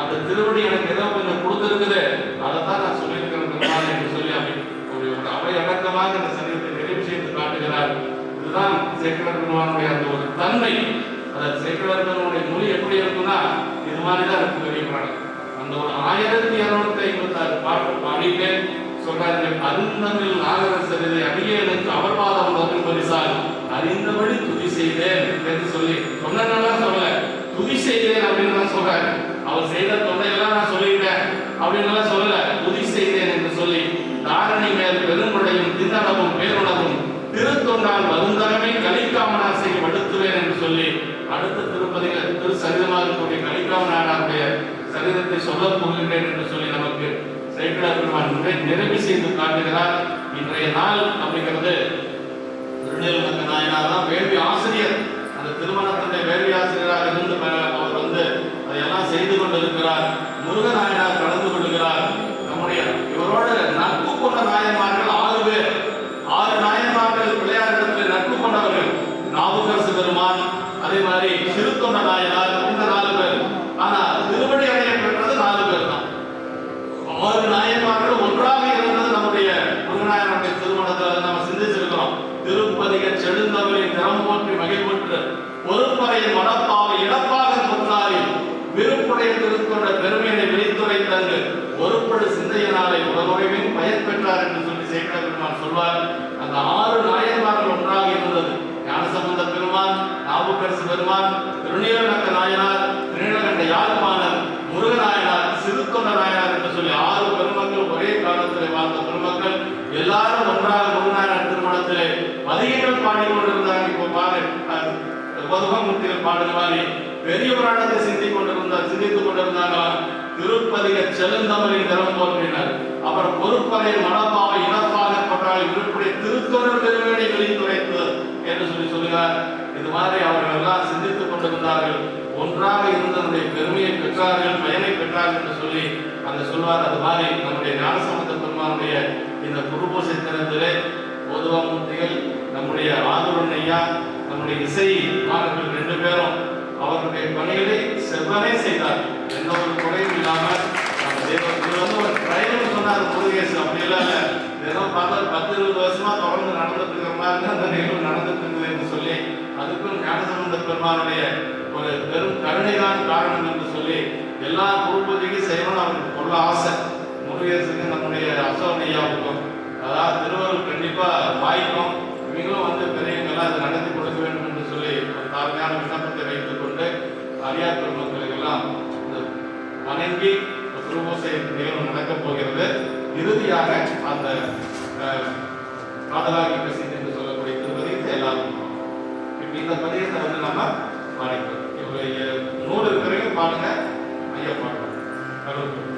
அந்த திருவடி எனக்கு ஏதோ கொஞ்சம் கொடுத்திருக்குது, அதைத்தான் நான் சொல்லியிருக்கிறேன் என்று சொல்லி அப்படி ஒரு அவை அடக்கமாக அந்த சரீரத்தை நிறைவு செய்து காட்டுகிறார். இதுதான் சேக்கிழார் பெருமானுடைய அந்த ஒரு தன்மை. அதாவது சேக்கிழார் பெருமானுடைய மொழி எப்படி இருக்குன்னா இது மாதிரிதான் இருக்கு பெரிய புராணம். அந்த ஒரு 1256 பாட்டு பாடிட்டு சொல்றாரு, அருந்தமிழ் நாகர சரிதை அடியேனுக்கு அவர் பாதம் வரும் பரிசால் அறிந்தபடி துதி செய்தேன் என்று சொல்லி சொன்னதெல்லாம் சொல்ல துதி செய்தேன் அப்படின்னு தான் சொல்றாரு. அவர் செய்த தொண்டையெல்லாம் நான் சொல்லிட்டேன் அப்படின்னு சொல்லல, துதி செய்தேன் என்று சொல்லி தாரணி மேல் பெருங்குடையும் திண்ணளவும் பேருணவும் திருத்தொண்டால் வருந்தரமே கலிக்காமனார் செய்ய படுத்துவேன் என்று சொல்லி அடுத்த திருப்பதிக திரு சரிதமாக இருக்கக்கூடிய கலிக்காமனாருடைய சரிதத்தை சொல்ல போகின்றேன் என்று சொல்லி நமக்கு சேக்கிழார் பெருமான் நிறைவு செய்து காட்டுகிறார். இன்றைய நாள் அப்படிங்கிறது திருநெல்வேலி நாயனார் தான் வேள்வி ஆசிரியர். அந்த திருமணத்தினுடைய வேள்வி ஆசிரியராக இருந்து அவர் வந்து அதையெல்லாம் செய்து கொண்டிருக்கிறார். முருகநாயனார் கலந்து கொள்கிறார். நம்முடைய இவரோட நட்பு கொண்ட நாயன்மார்கள் 6 பேர், 6 நாயன்மார்கள் பிள்ளையாரிடத்தில் நட்பு கொண்டவர்கள். நாவுக்கரசு பெருமான், அதே மாதிரி சிறுத்தொண்ட நாயனார், இந்த 4 பேர். ஆனா திருவடி அடைய பெற்றது 4 பேர் தான். 6 நாயன்மார்கள் ஒன்றாக இருந்தது நம்முடைய முருகநாயனுடைய திருமணத்தில் நம்ம சிந்திச்சிருக்கிறோம். திருப்பதிக செழுந்தவரின் திறம் போற்றி மகிழ்வுற்று பொறுப்பறையின் மனப்பாவை இடப்பாக முன்னாரில் விருப்புடைய திருத்தொண்ட பெருமையினை விழித்துரைத்தங்கு ஒருப்படு சிந்தையினாலே உடலுறைவின் பயன் பெற்றார் என்று சொல்லி சேக்கிழார் பெருமான் சொல்வார். அந்த 6 நாயன்மார்கள் ஒன்றாக இருந்தது. ஞானசம்பந்த பெருமான், நாவுக்கரசு பெருமான், திருநீலகண்ட நாயனார், திருநீலகண்ட யாழ்ப்பாணர், முருகநாயனார், சிறுத்தொண்ட நாயனார் என்று சொல்லி 6 பெருமக்கள் ஒரே காலத்தில் வாழ்ந்த பெருமக்கள் எல்லாரும் ஒன்றாக முருகநாயனார் திருமணத்திலே பதிகங்கள் பாடிக்கொண்டிருந்தாங்க. இப்போ பாரு பதுமமூர்த்திகள் பாடுற மாதிரி பெரிய புராணத்தை சிந்தித்துக் கொண்டிருந்தாங்க. திருப்பதிக செழுந்தமரின் திறம் போற்றினார். அப்புறம் பொறுப்பறையின் மனப்பாவை இனப்பாக கொண்டால் விருப்புடைய திருத்தொடர் பெருமையை வெளித்துரைத்து என்று சொல்லி சொல்கிறார். இது மாதிரி அவர்கள் எல்லாம் சிந்தித்துக் கொண்டிருந்தார்கள். ஒன்றாக இருந்தனுடைய பெருமையை பெற்றார்கள், பயனை பெற்றார்கள் என்று சொல்லி அந்த சொல்வார். அது மாதிரி நம்முடைய ஞானசம்பந்த பெருமானுடைய இந்த குருபூசை தினத்திலே பொதுவமூர்த்திகள், நம்முடைய ஆதூரன் ஐயா, நம்முடைய இசை மாணவர்கள் 2 பேரும் அவருடைய பணிகளை செவ்வனே செய்தார். எந்த ஒரு குறையும் இல்லாமல் இது வந்து ஒரு ட்ரையல் சொன்னார் முருகேசு. அப்படி எல்லாம் இல்லை, இதெல்லாம் பார்த்தா 10-20 வருஷமா தொடர்ந்து நடந்துட்டு இருக்கிற மாதிரி அந்த நிகழ்வு நடந்துட்டு இருக்குது என்று சொல்லி, அதுக்கும் ஞானசம்பந்த பெருமானுடைய ஒரு பெரும் கருணைதான் காரணம் என்று சொல்லி எல்லா குருபூஜைக்கு செய்யணும்னு அவருக்கு கொள்ள ஆசை. முருகேசுக்கு நம்முடைய அசோனையாவுக்கும் அதாவது திருவள்ளுவர் கண்டிப்பா வாய்க்கும், இவங்களும் வந்து பெரியவங்கெல்லாம் அதை நடத்தி கொடுக்க வேண்டும் என்று சொல்லி ஒரு தாழ்மையான விண்ணப்பத்தை வைத்துக் கொண்டு அடியார் பெருமக்களுக்கு எல்லாம் வணங்கி குருபூசை நிகழ்வு நடக்கப் போகிறது. இறுதியாக அந்த காதலாகி பிரசித்தி என்று சொல்லக்கூடிய திருப்பதியத்தை எல்லாரும் இப்ப இந்த பதியத்தை வந்து நம்ம பாடிக்கிறோம். இவருடைய நூல் இருக்கிறவங்க பாடுங்க, ஐயா பாடுறோம். கருத்து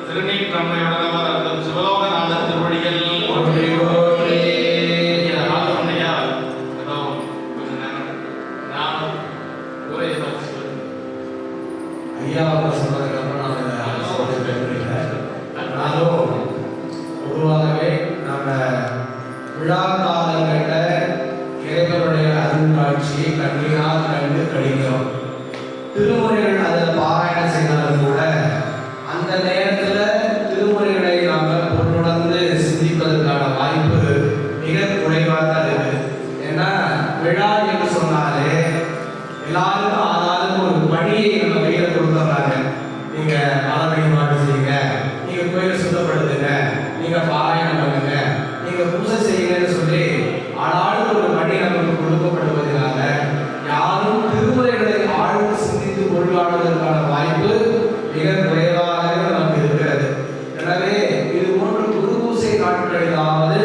திருநீற்றம்மையுடனவர் அருளும் சிவலோகநாதர் திருவடிகள் ஆலோசனையா ஏதோ கொஞ்ச நேரம் ஞானம் உரை ஏதாவது சொல்லுங்க. ஐயா அவர் சொன்னதுக்கு அப்புறம் நான் ஆனாலும் பொதுவாகவே நம்ம விழா காலங்களில் இறைவனுடைய அருள்காட்சியை கண்ணீரால் கண்டு கழிக்கிறோம். திருமுறைகள் அதில் பாராயணம் செய்தாலும் கூட அந்த நேரத்தில் திருமுறைகளை நாம் பொருளுணர்ந்து சிந்திப்பதற்கான வாய்ப்பு மிக குறைவாக தான் இருக்குது. ஏன்னா விழா என்று சொன்னாலே எல்லாருக்கும் ஆனாலும் ஒரு பணியை நம்ம கையில் கொடுத்துட்றாங்க. நீங்கள் ஆலமணி மாடு செய்யுங்க, நீங்கள் கோயிலை சுத்தப்படுத்துங்க, நீங்கள் பாராயணம் பண்ணுங்க, நீங்கள் பூஜை செய்யுங்கன்னு சொல்லி ஆனாலும் ஒரு பணி நமக்கு கொடுக்கப்படுவதனால யாரும் திருமுறைகளை ஆழ்ந்து சிந்தித்து கொள்வாடுவதற்கான வாய்ப்பு மிக குறைவாகவே நமக்கு இருக்கிறது. எனவே இது போன்ற குரு பூசை நாட்களிலாவது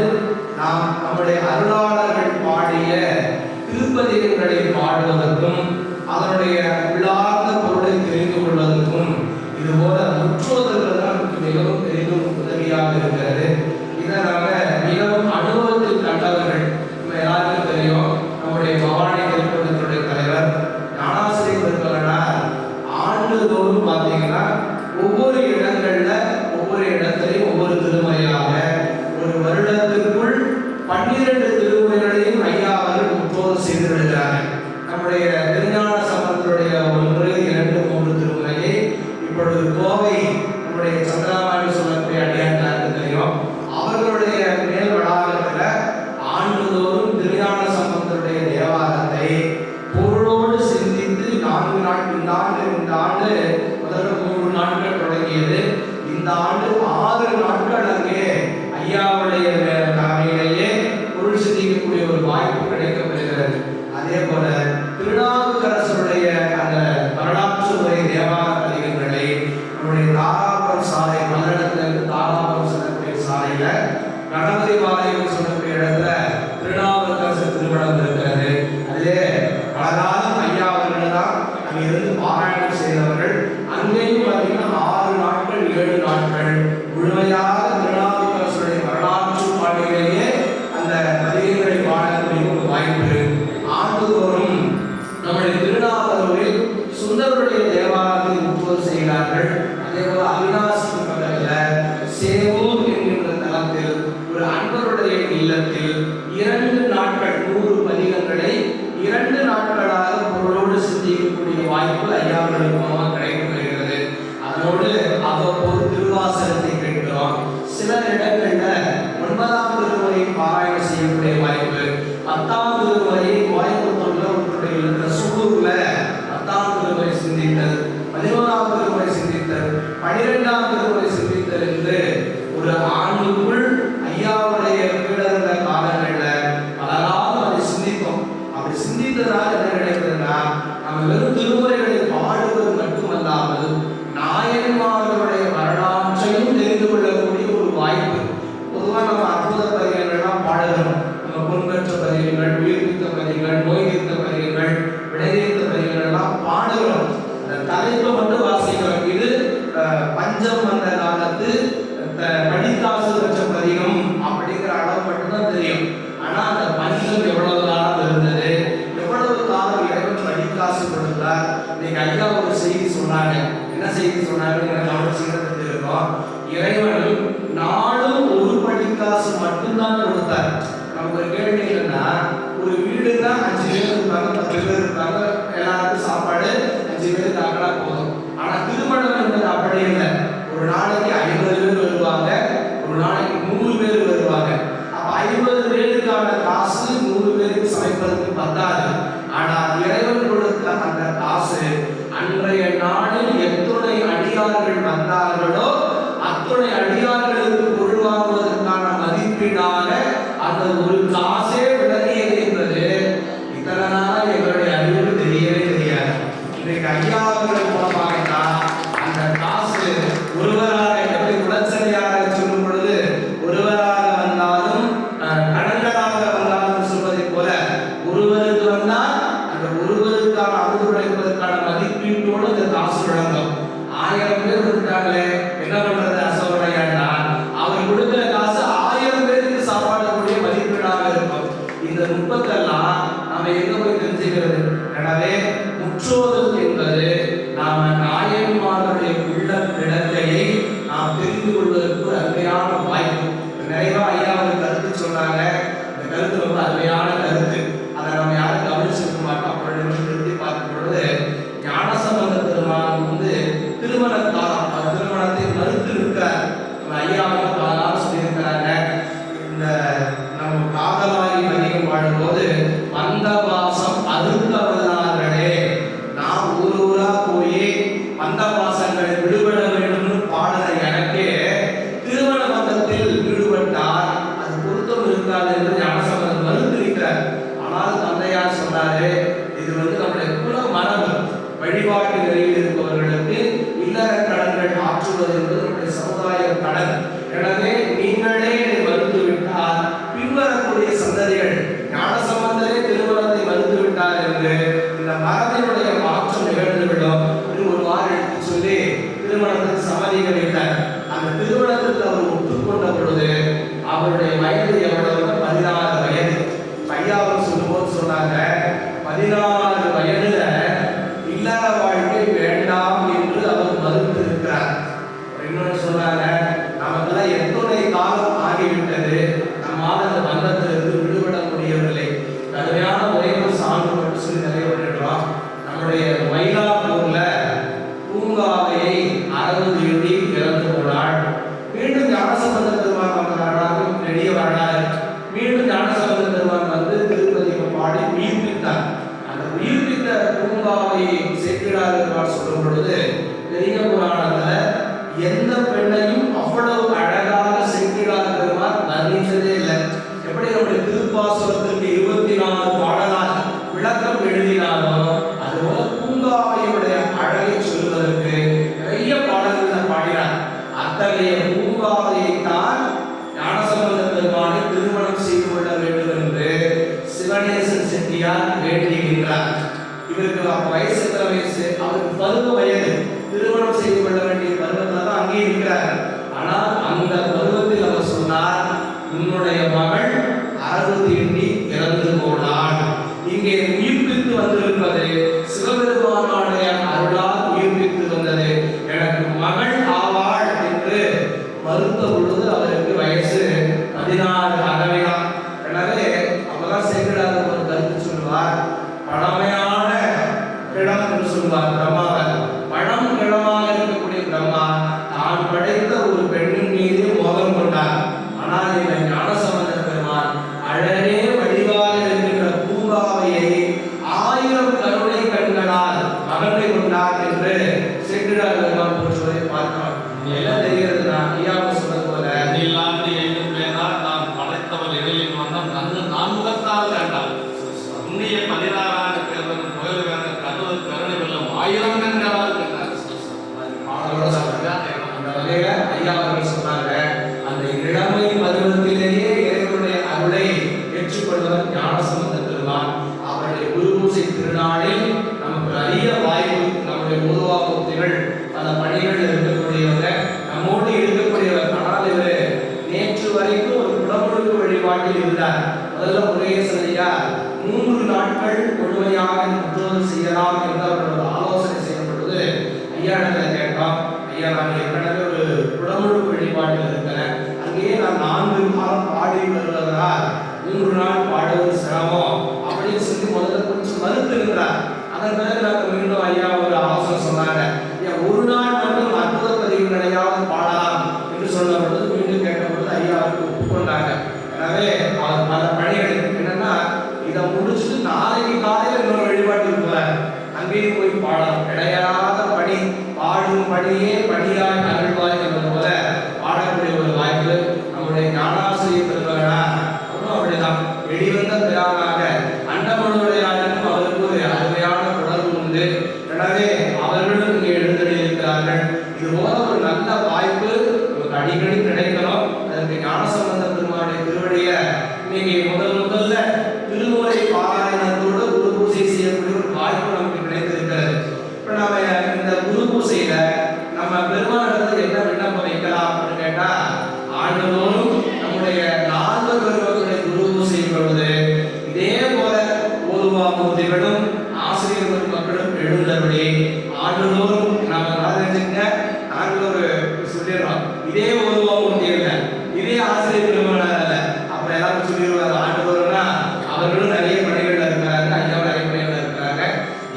நாம் நம்முடைய அருளாளர்கள் பாடிய திருப்பதிகங்களை பாடுவதற்கும் அதனுடைய உள்ளார்ந்த பொருளை தெரிந்து கொள்வதற்கும் இதுபோல முற்றோதல்கள் தான் மிகவும் பெரிதும் உதவியாக இருக்கிறது. இதை நாங்கள் மிகவும் அனுபவத்தில் கண்டவர்கள். நம்ம எல்லாருக்கும் தெரியும், நம்முடைய பவானி திருப்பதிகளுடைய தலைவர் ஞானாசிரியர் பெருமகனார் ஆண்டுதோறும் பார்த்தீங்கன்னா ஒவ்வொரு இடங்கள்ல ஒவ்வொரு இடத்திலையும் ஒவ்வொரு திருமுறையாக ஒரு வருடத்திற்குள் 12 திருமுறைகளையும் ஐயா அவர்கள் முற்றோதல் செய்து விடுகிறார்கள். நம்முடைய திருஞான சம்பந்தருடைய 1, 2, 3 திருமுறையை இப்பொழுது கோவை நம்முடைய சந்திராமாயணம் சொல்லக்கூடிய அடியாருக்கு தெரியும். அவர்களுடைய மேல் வளாகத்தில் ஆண்டுதோறும் திருஞான சம்பந்தருடைய தேவாரத்தை பொருளோடு சிந்தித்து 4 நாட்கள், இந்த ஆண்டு முதல்ல 3 நாட்கள் தொடங்கியது. இந்த ஆண்டு 6 நாட்கள் அங்கே ஐயாவுடைய தலைமையிலேயே பொருள் சிந்திக்கக்கூடிய ஒரு வாய்ப்பு கிடைக்கப்பெறுகிறது. அதே போல திருநாவுக்கரசருடைய அந்த வரலாற்று உரை தேவார பதிகங்களை நம்முடைய தாராபுரம் சாலை, மதுரிடத்திலிருந்து தாராபுரம் செல்லக்கூடிய சாலையில கணபதி பாளையம் சொல்லக்கூடிய இடத்துல திருநாவுக்கரசர் திருமணம் இருக்கிறது. அதிலே பல காலம் ஐயா அவர்கள் தான் அங்கிருந்து பாராயணம் செய்தவர்கள். அங்கேயும் பார்த்தீங்கன்னா 6 நாட்கள் 7 நாட்கள் முழுமையாக திருநாவுக்கரசருடைய வரலாற்று பாடலிலேயே அந்த பதிகங்களை பாடக்கூடிய ஒரு வாய்ப்பு. ஆண்டுதோறும் நம்முடைய திருநாவலூரில் சுந்தரருடைய தேவாலயத்தை முற்றோதல் செய்கிறார்கள். அதே போல அவிநாசி பக்கத்தில் சேவூர் என்கின்ற தலத்தில் ஒரு அன்பருடைய இல்லத்தில் 2 நாட்கள் 100 பதிகங்களை 2 நாட்களாக பொருளோடு சிந்திக்கக்கூடிய வாய்ப்பு ஐயாவர்களுக்கு மூலமாக கிடைக்கப்படுகிறது. அதனோடு அவ்வப்போது திருவாசகத்தை கேட்கிறோம். சில இடங்கள்ல 9ஆம் திருமுறை பாராயணம் செய்யக்கூடிய வாய்ப்பு, 10ஆம் திருமுறையை கோயம்புத்தூர்ல ஒருத்தருடைய இருக்கிற சூலூர்ல 10ஆம் திருமுறை சிந்தித்தல், 11ஆம் திருமுறை சிந்தித்தல், 12ஆம் திருமுறை சிந்தித்தல் என்று ஒரு ஆண்டுக்குள் ஐயாவுடைய கீழந்த காலங்களில் பலராலும் அதை சிந்தித்தோம். அப்படி சிந்தித்ததால் என்ன கிடைக்கிறதுனா நம்ம வெறும் திருமுறைகளை பாடுவது மட்டுமல்லாமல் நாயன்மார்களுடைய வரலாற்றையும் தெரிந்து கொள்ளக்கூடிய ஒரு வாய்ப்பு. பொதுவாக நம்ம அற்புத பதிகங்கள்லாம் பாடுகிறோம். நம்ம பொன்பெற்ற பதிகங்கள், உயிர்ப்பித்த பதிகங்கள், நோய் தீர்த்த பதிகங்கள், விடைதீர்த்த பதிகங்கள் எல்லாம் பாடுகிறோம். அந்த தலைப்பை மட்டும் வாசிக்கிறோம். இது பஞ்சம் வந்த காலத்து படிக்காசு வச்ச பதிகம் அப்படிங்கிற அளவு மட்டும்தான் தெரியும். ஆனா அந்த பஞ்சம் எவ்வளவு காலம் இருந்தது, எவ்வளவு காலம் இறைவன் படிக்காசு கொடுத்தார். இன்னைக்கு ஐயா ஒரு செய்தி சொன்னாங்க. என்ன செய்தி சொன்னாங்க கவனிச்சுட்டு இருக்கோம். இறைவன் நாளும் ஒரு படிக்காசு மட்டும்தான் கொடுத்தார். நமக்கு ஒரு கேள்வி என்னன்னா, ஒரு வீடுனா 5 பேர் இருப்பாங்க, 10 பேர் இருப்பாங்க, எல்லாருக்கும் சாப்பாடு 5 பேருக்கு ஆக்கினா போதும். ஆனா திருமணம் என்பது அப்படி இல்லை. ஒரு நாளைக்கு 50 பேர் வருவாங்க, ஒரு நாளைக்கு 100 பேர் வருவாங்க. அப்ப 50 பேருக்கான காசு 100 பேருக்கு சமைப்பதற்கு பத்தாது. ஆனா இறைவன் கொடுத்த அந்த காசு அன்றைய நாளில் எத்துணை அடியார்கள் வந்தார்களோ அத்துணை அடியார்களுக்கு பொருள் வாங்குவதற்கான மதிப்பீடாக அந்த ஒரு காசே விளங்கியது என்பது இத்தனை நாள் எங்களுடைய அறிவுக்கு தெரியவே தெரியாது. இன்றைக்கு ஐயாவர்கள் மூலமாக தான் அந்த காசு ஒருவராக எப்படி உடற்சனையாக சொல்லும் பொழுது ஒருவராக வந்தாலும் கடன்களாக வந்தாலும் சொல்வதை போல ஒருவருக்கு வந்தால் அந்த ஒருவருக்கான அமுது உழைப்பதற்கான மதிப்பீட்டோடு அந்த காசு வழங்கும். 1000 பேர் இருக்கிறாங்களே என்ன பண்றது அசோகனையாண்டா அவர் கொடுக்கிற காசு 1000 பேருக்கு சாப்பாடு கூடிய மதிப்பீடாக இருக்கும். இந்த நுட்பத்தெல்லாம் நாம எங்க போய் தெரிஞ்சுக்கிறது? எனவே முற்றோதல் என்பது நாம நாயன்மார்களுடைய உள்ள கிடக்கையை நாம் தெரிந்து கொள்வதற்கு ஒரு அருமையான வாய்ப்பு. நிறைவா ஐயா ஒரு கருத்து சொன்னாங்க. இந்த கருத்து ரொம்ப அருமையான கருத்து. அதை நம்ம யாரும் கவனிச்சிருக்க மாட்டோம். அப்புறம் நிறுத்தி பார்க்கும் பொழுது ஞானசம்பந்த பெருமான் திருமணக்காலம் அவர் திருமணத்தை மறுத்து இருக்கிறார். ஐயா வந்து பல நாள் சொல்லியிருக்கிறாங்க. இந்த நம்ம காதலாகி அதிகம் வாழும்போது மந்தவாசம் அறுத்தவர்களே நான் ஊரா போய் மந்தவாசங்களை விடுபட வேண்டும் பாடலை எனக்கே திருமண பந்தத்தில் ஈடுபட்டார் அது பொருத்தம் இருக்காது என்று ஞானசம்பந்தர் மறுத்திருக்கிறார். ஆனால் தந்தையார் சொன்னாரு, இது வந்து நம்முடைய குல மரபு, வழிபாட்டு நிலையில் இருப்பவர்களுக்கு இல்லற கடன்கள் ஆற்றுவது என்பது நம்முடைய சமுதாய கடன். எனவே நீங்களே மறுத்து விட்டால் பின்வரக்கூடிய சந்ததிகள் ஞானசம்பந்தரே திருமணத்தை மறுத்து விட்டார் என்று இந்த மரபினுடைய மாற்றம் நிகழ்ந்துவிடும் என்று ஒரு வாரம் எடுத்து சொல்லி திருமணத்துக்கு சம்மதிக்கிறார். அந்த திருமணத்திற்கு அவர் ஒப்புக்கொண்ட பொழுது அவருடைய வயது எவ்வளவு? 16 வயது. ஐயாவும் சொல்லும்போது சொன்னாங்க, 16 வயதுல இல்லற வாழ்க்கை வேண்டாம் என்று அவர் மறுத்து இருக்கிறார். இன்னொன்று சொன்னாங்க, நமக்கெல்லாம் எத்தனை காலம் ஆகிவிட்டது, நம்மால் அந்த பந்தத்திலிருந்து விடுபட முடியவில்லை. கடுமையான உரைப்பு சான்று மட்டும் சொல்லி நிறைய பண்ணிடுறோம். நம்முடைய மயிலாப்பூர்ல பூங்காவையை 60 எண்ணி இறந்து போனாள். மீண்டும் ஞானசம்பந்த பெருமான் வந்தார்கள், நெடிய வரலாறு. மீண்டும் ஞானசம்பந்த பெருமான் வந்து திருப்பதி பாடி உயிர்ப்பித்தார். அந்த உயிர்ப்பித்த பூங்காவை சேர்க்கிறார் என்று சொல்லும் பொழுது பெரிய புராணத்துல எந்த பெண்ணையும் அவ்வளவு அழகாக சேர்க்கிறார் பெருமான் வர்ணித்ததே இல்லை. எப்படி நம்முடைய திருப்பாசுரத்திற்கு 24 பாடலால் விளக்கம் எழுதினாலும் அதுபோல பூங்காவையுடைய அழகை சொல்வதற்கு நிறைய பாடல்கள் பாடினார். அத்தகைய பூங்காவையை தான் ஞானசம்பந்த பெருமானை திருமணம் செய்து கொள்ள வேண்டும் என்று சிவனேசன் செட்டியார் வேண்டுகின்றார். இவருக்கு வயசு எத்தனை வயசு? அவருக்கு 10 வயது. திருமணம் செய்து கொள்ள வேண்டிய பருவத்தில் தான் அங்கே இருக்கிறார். ஆனால் அந்த பருவத்தில் அவர் சொன்னார், உன்னுடைய மகள் 60 எண்ணி இறந்து போனாள். இங்கே உயிர்ப்பித்து வந்திருப்பது சிவபெருமானுடைய அருளால் உயிர்ப்பித்து வந்தது. எனக்கு மகள் ஆவாள் என்று மறுத்த பொழுது அவருக்கு வயசு 16 ஆகவேதான். எனவே அவெல்லாம் சேர்க்கிறார் ஒரு கருத்து சொல்லுவார், பழமையான இடம் என்று சொல்லுவார் பிரம்மாவை. பழம் கிழமாக இருக்கக்கூடிய பிரம்மா தான் படைத்த ஒரு பெண்ணின் மீது மோகம் கொண்டார். ஆனால் இந்த ஞானசம்பந்த பெருமான் அழகே வடிவாக இருக்கின்ற பூங்காவையை 1000 கருணை கண்களால் மகனை கொண்டார் என்று செட்டிடார் பெருமான் போற்றுவதை பார்க்கிறோம். எல்லாம் தெரிகிறதுனா ஐயாவை சொன்னது போல இல்லாண்டு எங்கும் வேண்டாம் நான் படைத்தவள் எழிலின் வண்ணம் நன்கு நான்முகத்தால் வேண்டாம் உன்னிய 16 பேர்கள் புகழ் வேண்ட கருவல் கருணை வெல்லும் 1000 கண்களால் கேட்டார். அந்த வகையில ஐயா அவர்கள் சொன்னாங்க, அந்த இளமை பருவத்திலேயே இறைவனுடைய அருளை ஏற்றுக்கொள்வதன் ஞானசம்பந்த பெருமான். அவருடைய குருபூசை திருநாளில் நமக்கு அரிய வாய்ப்பு. நம்முடைய உருவாக்குத்திகள் பல பணிகள் இருக்கக்கூடியவங்க, நம்மோடு இருக்கக்கூடியவர். ஆனால் இவர் நேற்று வரைக்கும் ஒரு குடமுழுக்கு வழிபாட்டில் இருந்தார். முதல்ல முருகேசன் ஐயா 3 நாட்கள் முழுமையாக முற்றோதல் செய்யலாம் என்று அவர்களோட ஆலோசனை செய்யப்பட்டது. ஐயா இடத்துல கேட்டோம், ஐயா நான் ஏற்கனவே ஒரு குடமுழுக்கு வழிபாட்டில் இருக்கிறேன், அங்கேயே நான் 4 காலம் பாடி வருவதனால் 3 நாள் பாடுவது சிரமம் அப்படின்னு சொல்லி முதல்ல கொஞ்சம் மறுத்திருக்கிறார். அதன் பிறகு நாங்கள் மீண்டும் ஐயா ஒரு ஆலோசனை சொன்னாங்க, ஐயா ஒரு நாள் மட்டும் அற்புத பதிவுகளையாவது பாடலாம் என்று சொன்ன பொழுது மீண்டும் கேட்ட பொழுது ஐயா அவருக்கு ஒப்புக்கொண்டாங்க. எனவே அவர் பல பணிகள் என்னன்னா, இதை முடிச்சுட்டு நாளைக்கு காலையில் இன்னொரு வழிபாட்டுக்கு போறார், அங்கேயும் போய் பாடலாம். கிடையாத பணி, பாடும் பணியே பணியாய் அருள்வாய் என்பது போல பாடக்கூடிய ஒரு வாய்ப்பு நம்முடைய ஞானாசிரியர் பெறுவாரா அவரும் அப்படிதான். வெளிவந்த பிரானாக அண்டமனுடையாருக்கும் அவருக்கு ஒரு அருமையான தொடர்பு உண்டு. எனவே அவர்களும் இங்கே எழுந்தடி இருக்கிறார்கள். இது போல ஒரு நல்ல வாய்ப்பு நமக்கு அடிக்கடி கிடைக்கணும். அதற்கு ஞானசம்பந்த பெருமானுடைய திருவடிய இன்னைக்கு முதல்ல திருமுறை பாராயணத்தோடு குரு பூசை செய்யக்கூடிய ஒரு வாய்ப்பு நமக்கு கிடைத்திருக்கிறது. இப்ப நாம இந்த குரு பூசையில நம்ம பெருமாள் ஆண்டுதோறும் நாம நாளைங்க நாங்கள் ஒரு சொல்லிடுறோம், இதே உருவமூர்த்தி இல்லை, இதே ஆசிரியர் பெருமானார் இல்லை. அப்ப எல்லாரும் சொல்லிடுவாங்க ஆண்டுதோறும்னா அவர்களும் நிறைய பணிகள் இருக்கிறாங்க, ஐயாவும் நிறைய பணிகள் இருக்கிறாங்க.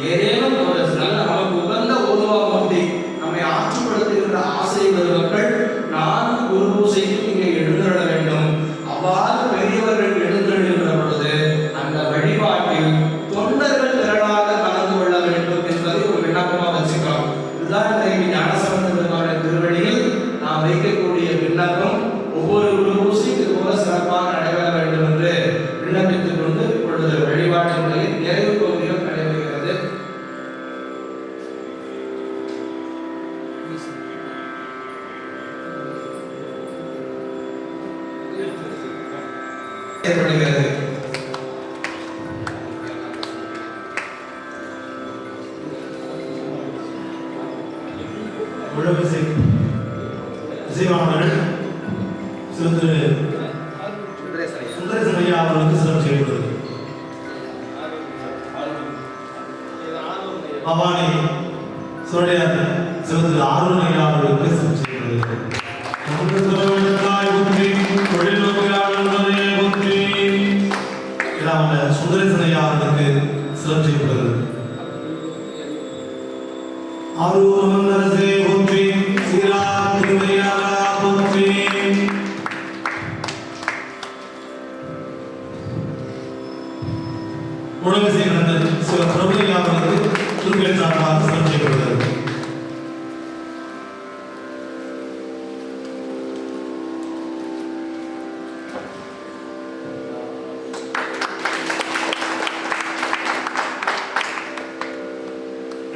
ஏதேனும் ஒரு நல்ல நமக்கு உகந்த உருவமூர்த்தி நம்மை ஆட்சிப்படுத்துகின்ற ஆசை மக்கள் 4 குரு பூசைக்கு இங்கே எழுந்தருள வேண்டும். அவ்வாறு பெரியவர்கள் எழுந்தருளுகிற பொழுது அந்த வழிபாட்டில் தொண்டர்கள் திரளாக கலந்து கொள்ள வேண்டும் என்பதை ஒரு விண்ணப்பமாக வச்சுக்கிறோம். இதுதான் இன்றைக்கு ஞானசம்பந்த பெருமானுடைய திருவடியில் நாம் வைக்கக்கூடிய விண்ணப்பம். ஒவ்வொரு குரு பூசைக்கு இது போல சிறப்பாக நடைபெற வேண்டும் என்று விண்ணப்பித்துக் கொண்டு இப்பொழுது வழிபாட்டினுடைய நிறைவு பகுதியில் நடைபெறுகிறது. ஏற்படுகிறது. இசைவாளர்கள் திரு சுந்தரேசன் ஐயா அவர்களுக்கு சிறப்பு செய்யப்படுகிறது. பவானி சோழையார் திரு ஆர்வன் ஐயா அவர்களுக்கு சிறப்பு செய்யப்படுகிறது. சுந்தரேசன் ஐயா அவர்களுக்கு சிறப்பு செய்யப்படுகிறது. ஆரூர் மன்னரசே போற்றி, சீரா திருவையாரா போற்றி. உலகசை நடந்த சில பிரபுதையா அவர்களுக்கு திருக்கை சார்பாக சிறப்பு செய்யப்படுகிறது.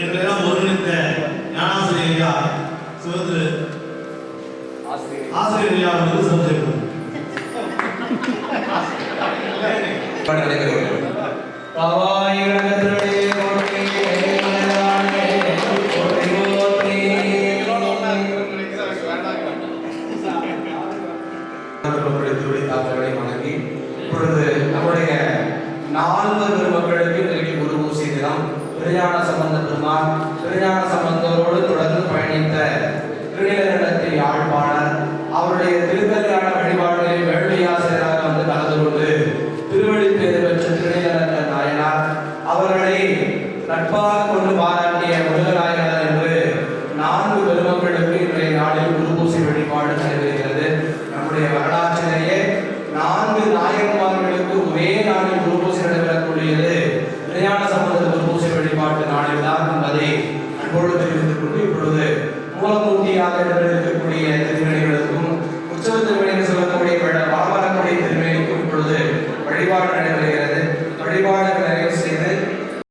என்றெல்லாம் ஒருங்கிணைந்த ஞானாசிரியர் ஐயா சிவத்திரு ஆசிரியர் ஐயா அவர்களுக்கு சிறப்பு செய்யப்படுகிறது. வணங்கி இப்பொழுது நம்முடைய 4 பெருமக்களுக்கு இன்றைக்கு குரு பூசை தினம். திருஞான சம்பந்த பெருமான் திருஞான சம்பந்தரோடு தொடர்ந்து பயணித்த திருநீலகண்டத்து யாழ்ப்பாணர் அவருடைய திருக்கல்யாண வழிபாடுகளில் வேள்வியாசிரியராக வந்து கலந்து கொண்டு திருவடி பேறு பெற்ற திருநீலகண்ட நாயனார் அவர்களை நட்பாக கொண்டு பாராட்டிய முருகநாயகர் என்று 4 பெருமக்களுக்கு இன்றைய நாளில் குரு பூசை வழிபாடு நடைபெறுகிறது. நம்முடைய வரலாற்றிலேயே 4 நாயன்மார்களுக்கு ஒரே நாளில் குரு பூசை நடைபெறக்கூடியது திருஞான சம்பந்த குரு பூசை வழிபாட்டு நாளில் தான் என்பதை அன்போடு தெரிவித்துக் கொண்டு இப்பொழுது மூலமூர்த்தியாக இருக்கக்கூடிய திருமணிகளுக்கும் உற்சவ திருமணிகள் சொல்லக்கூடிய வளவரக்கூடிய திருமணிக்கும் இப்பொழுது வழிபாடு நடைபெறுகிறது.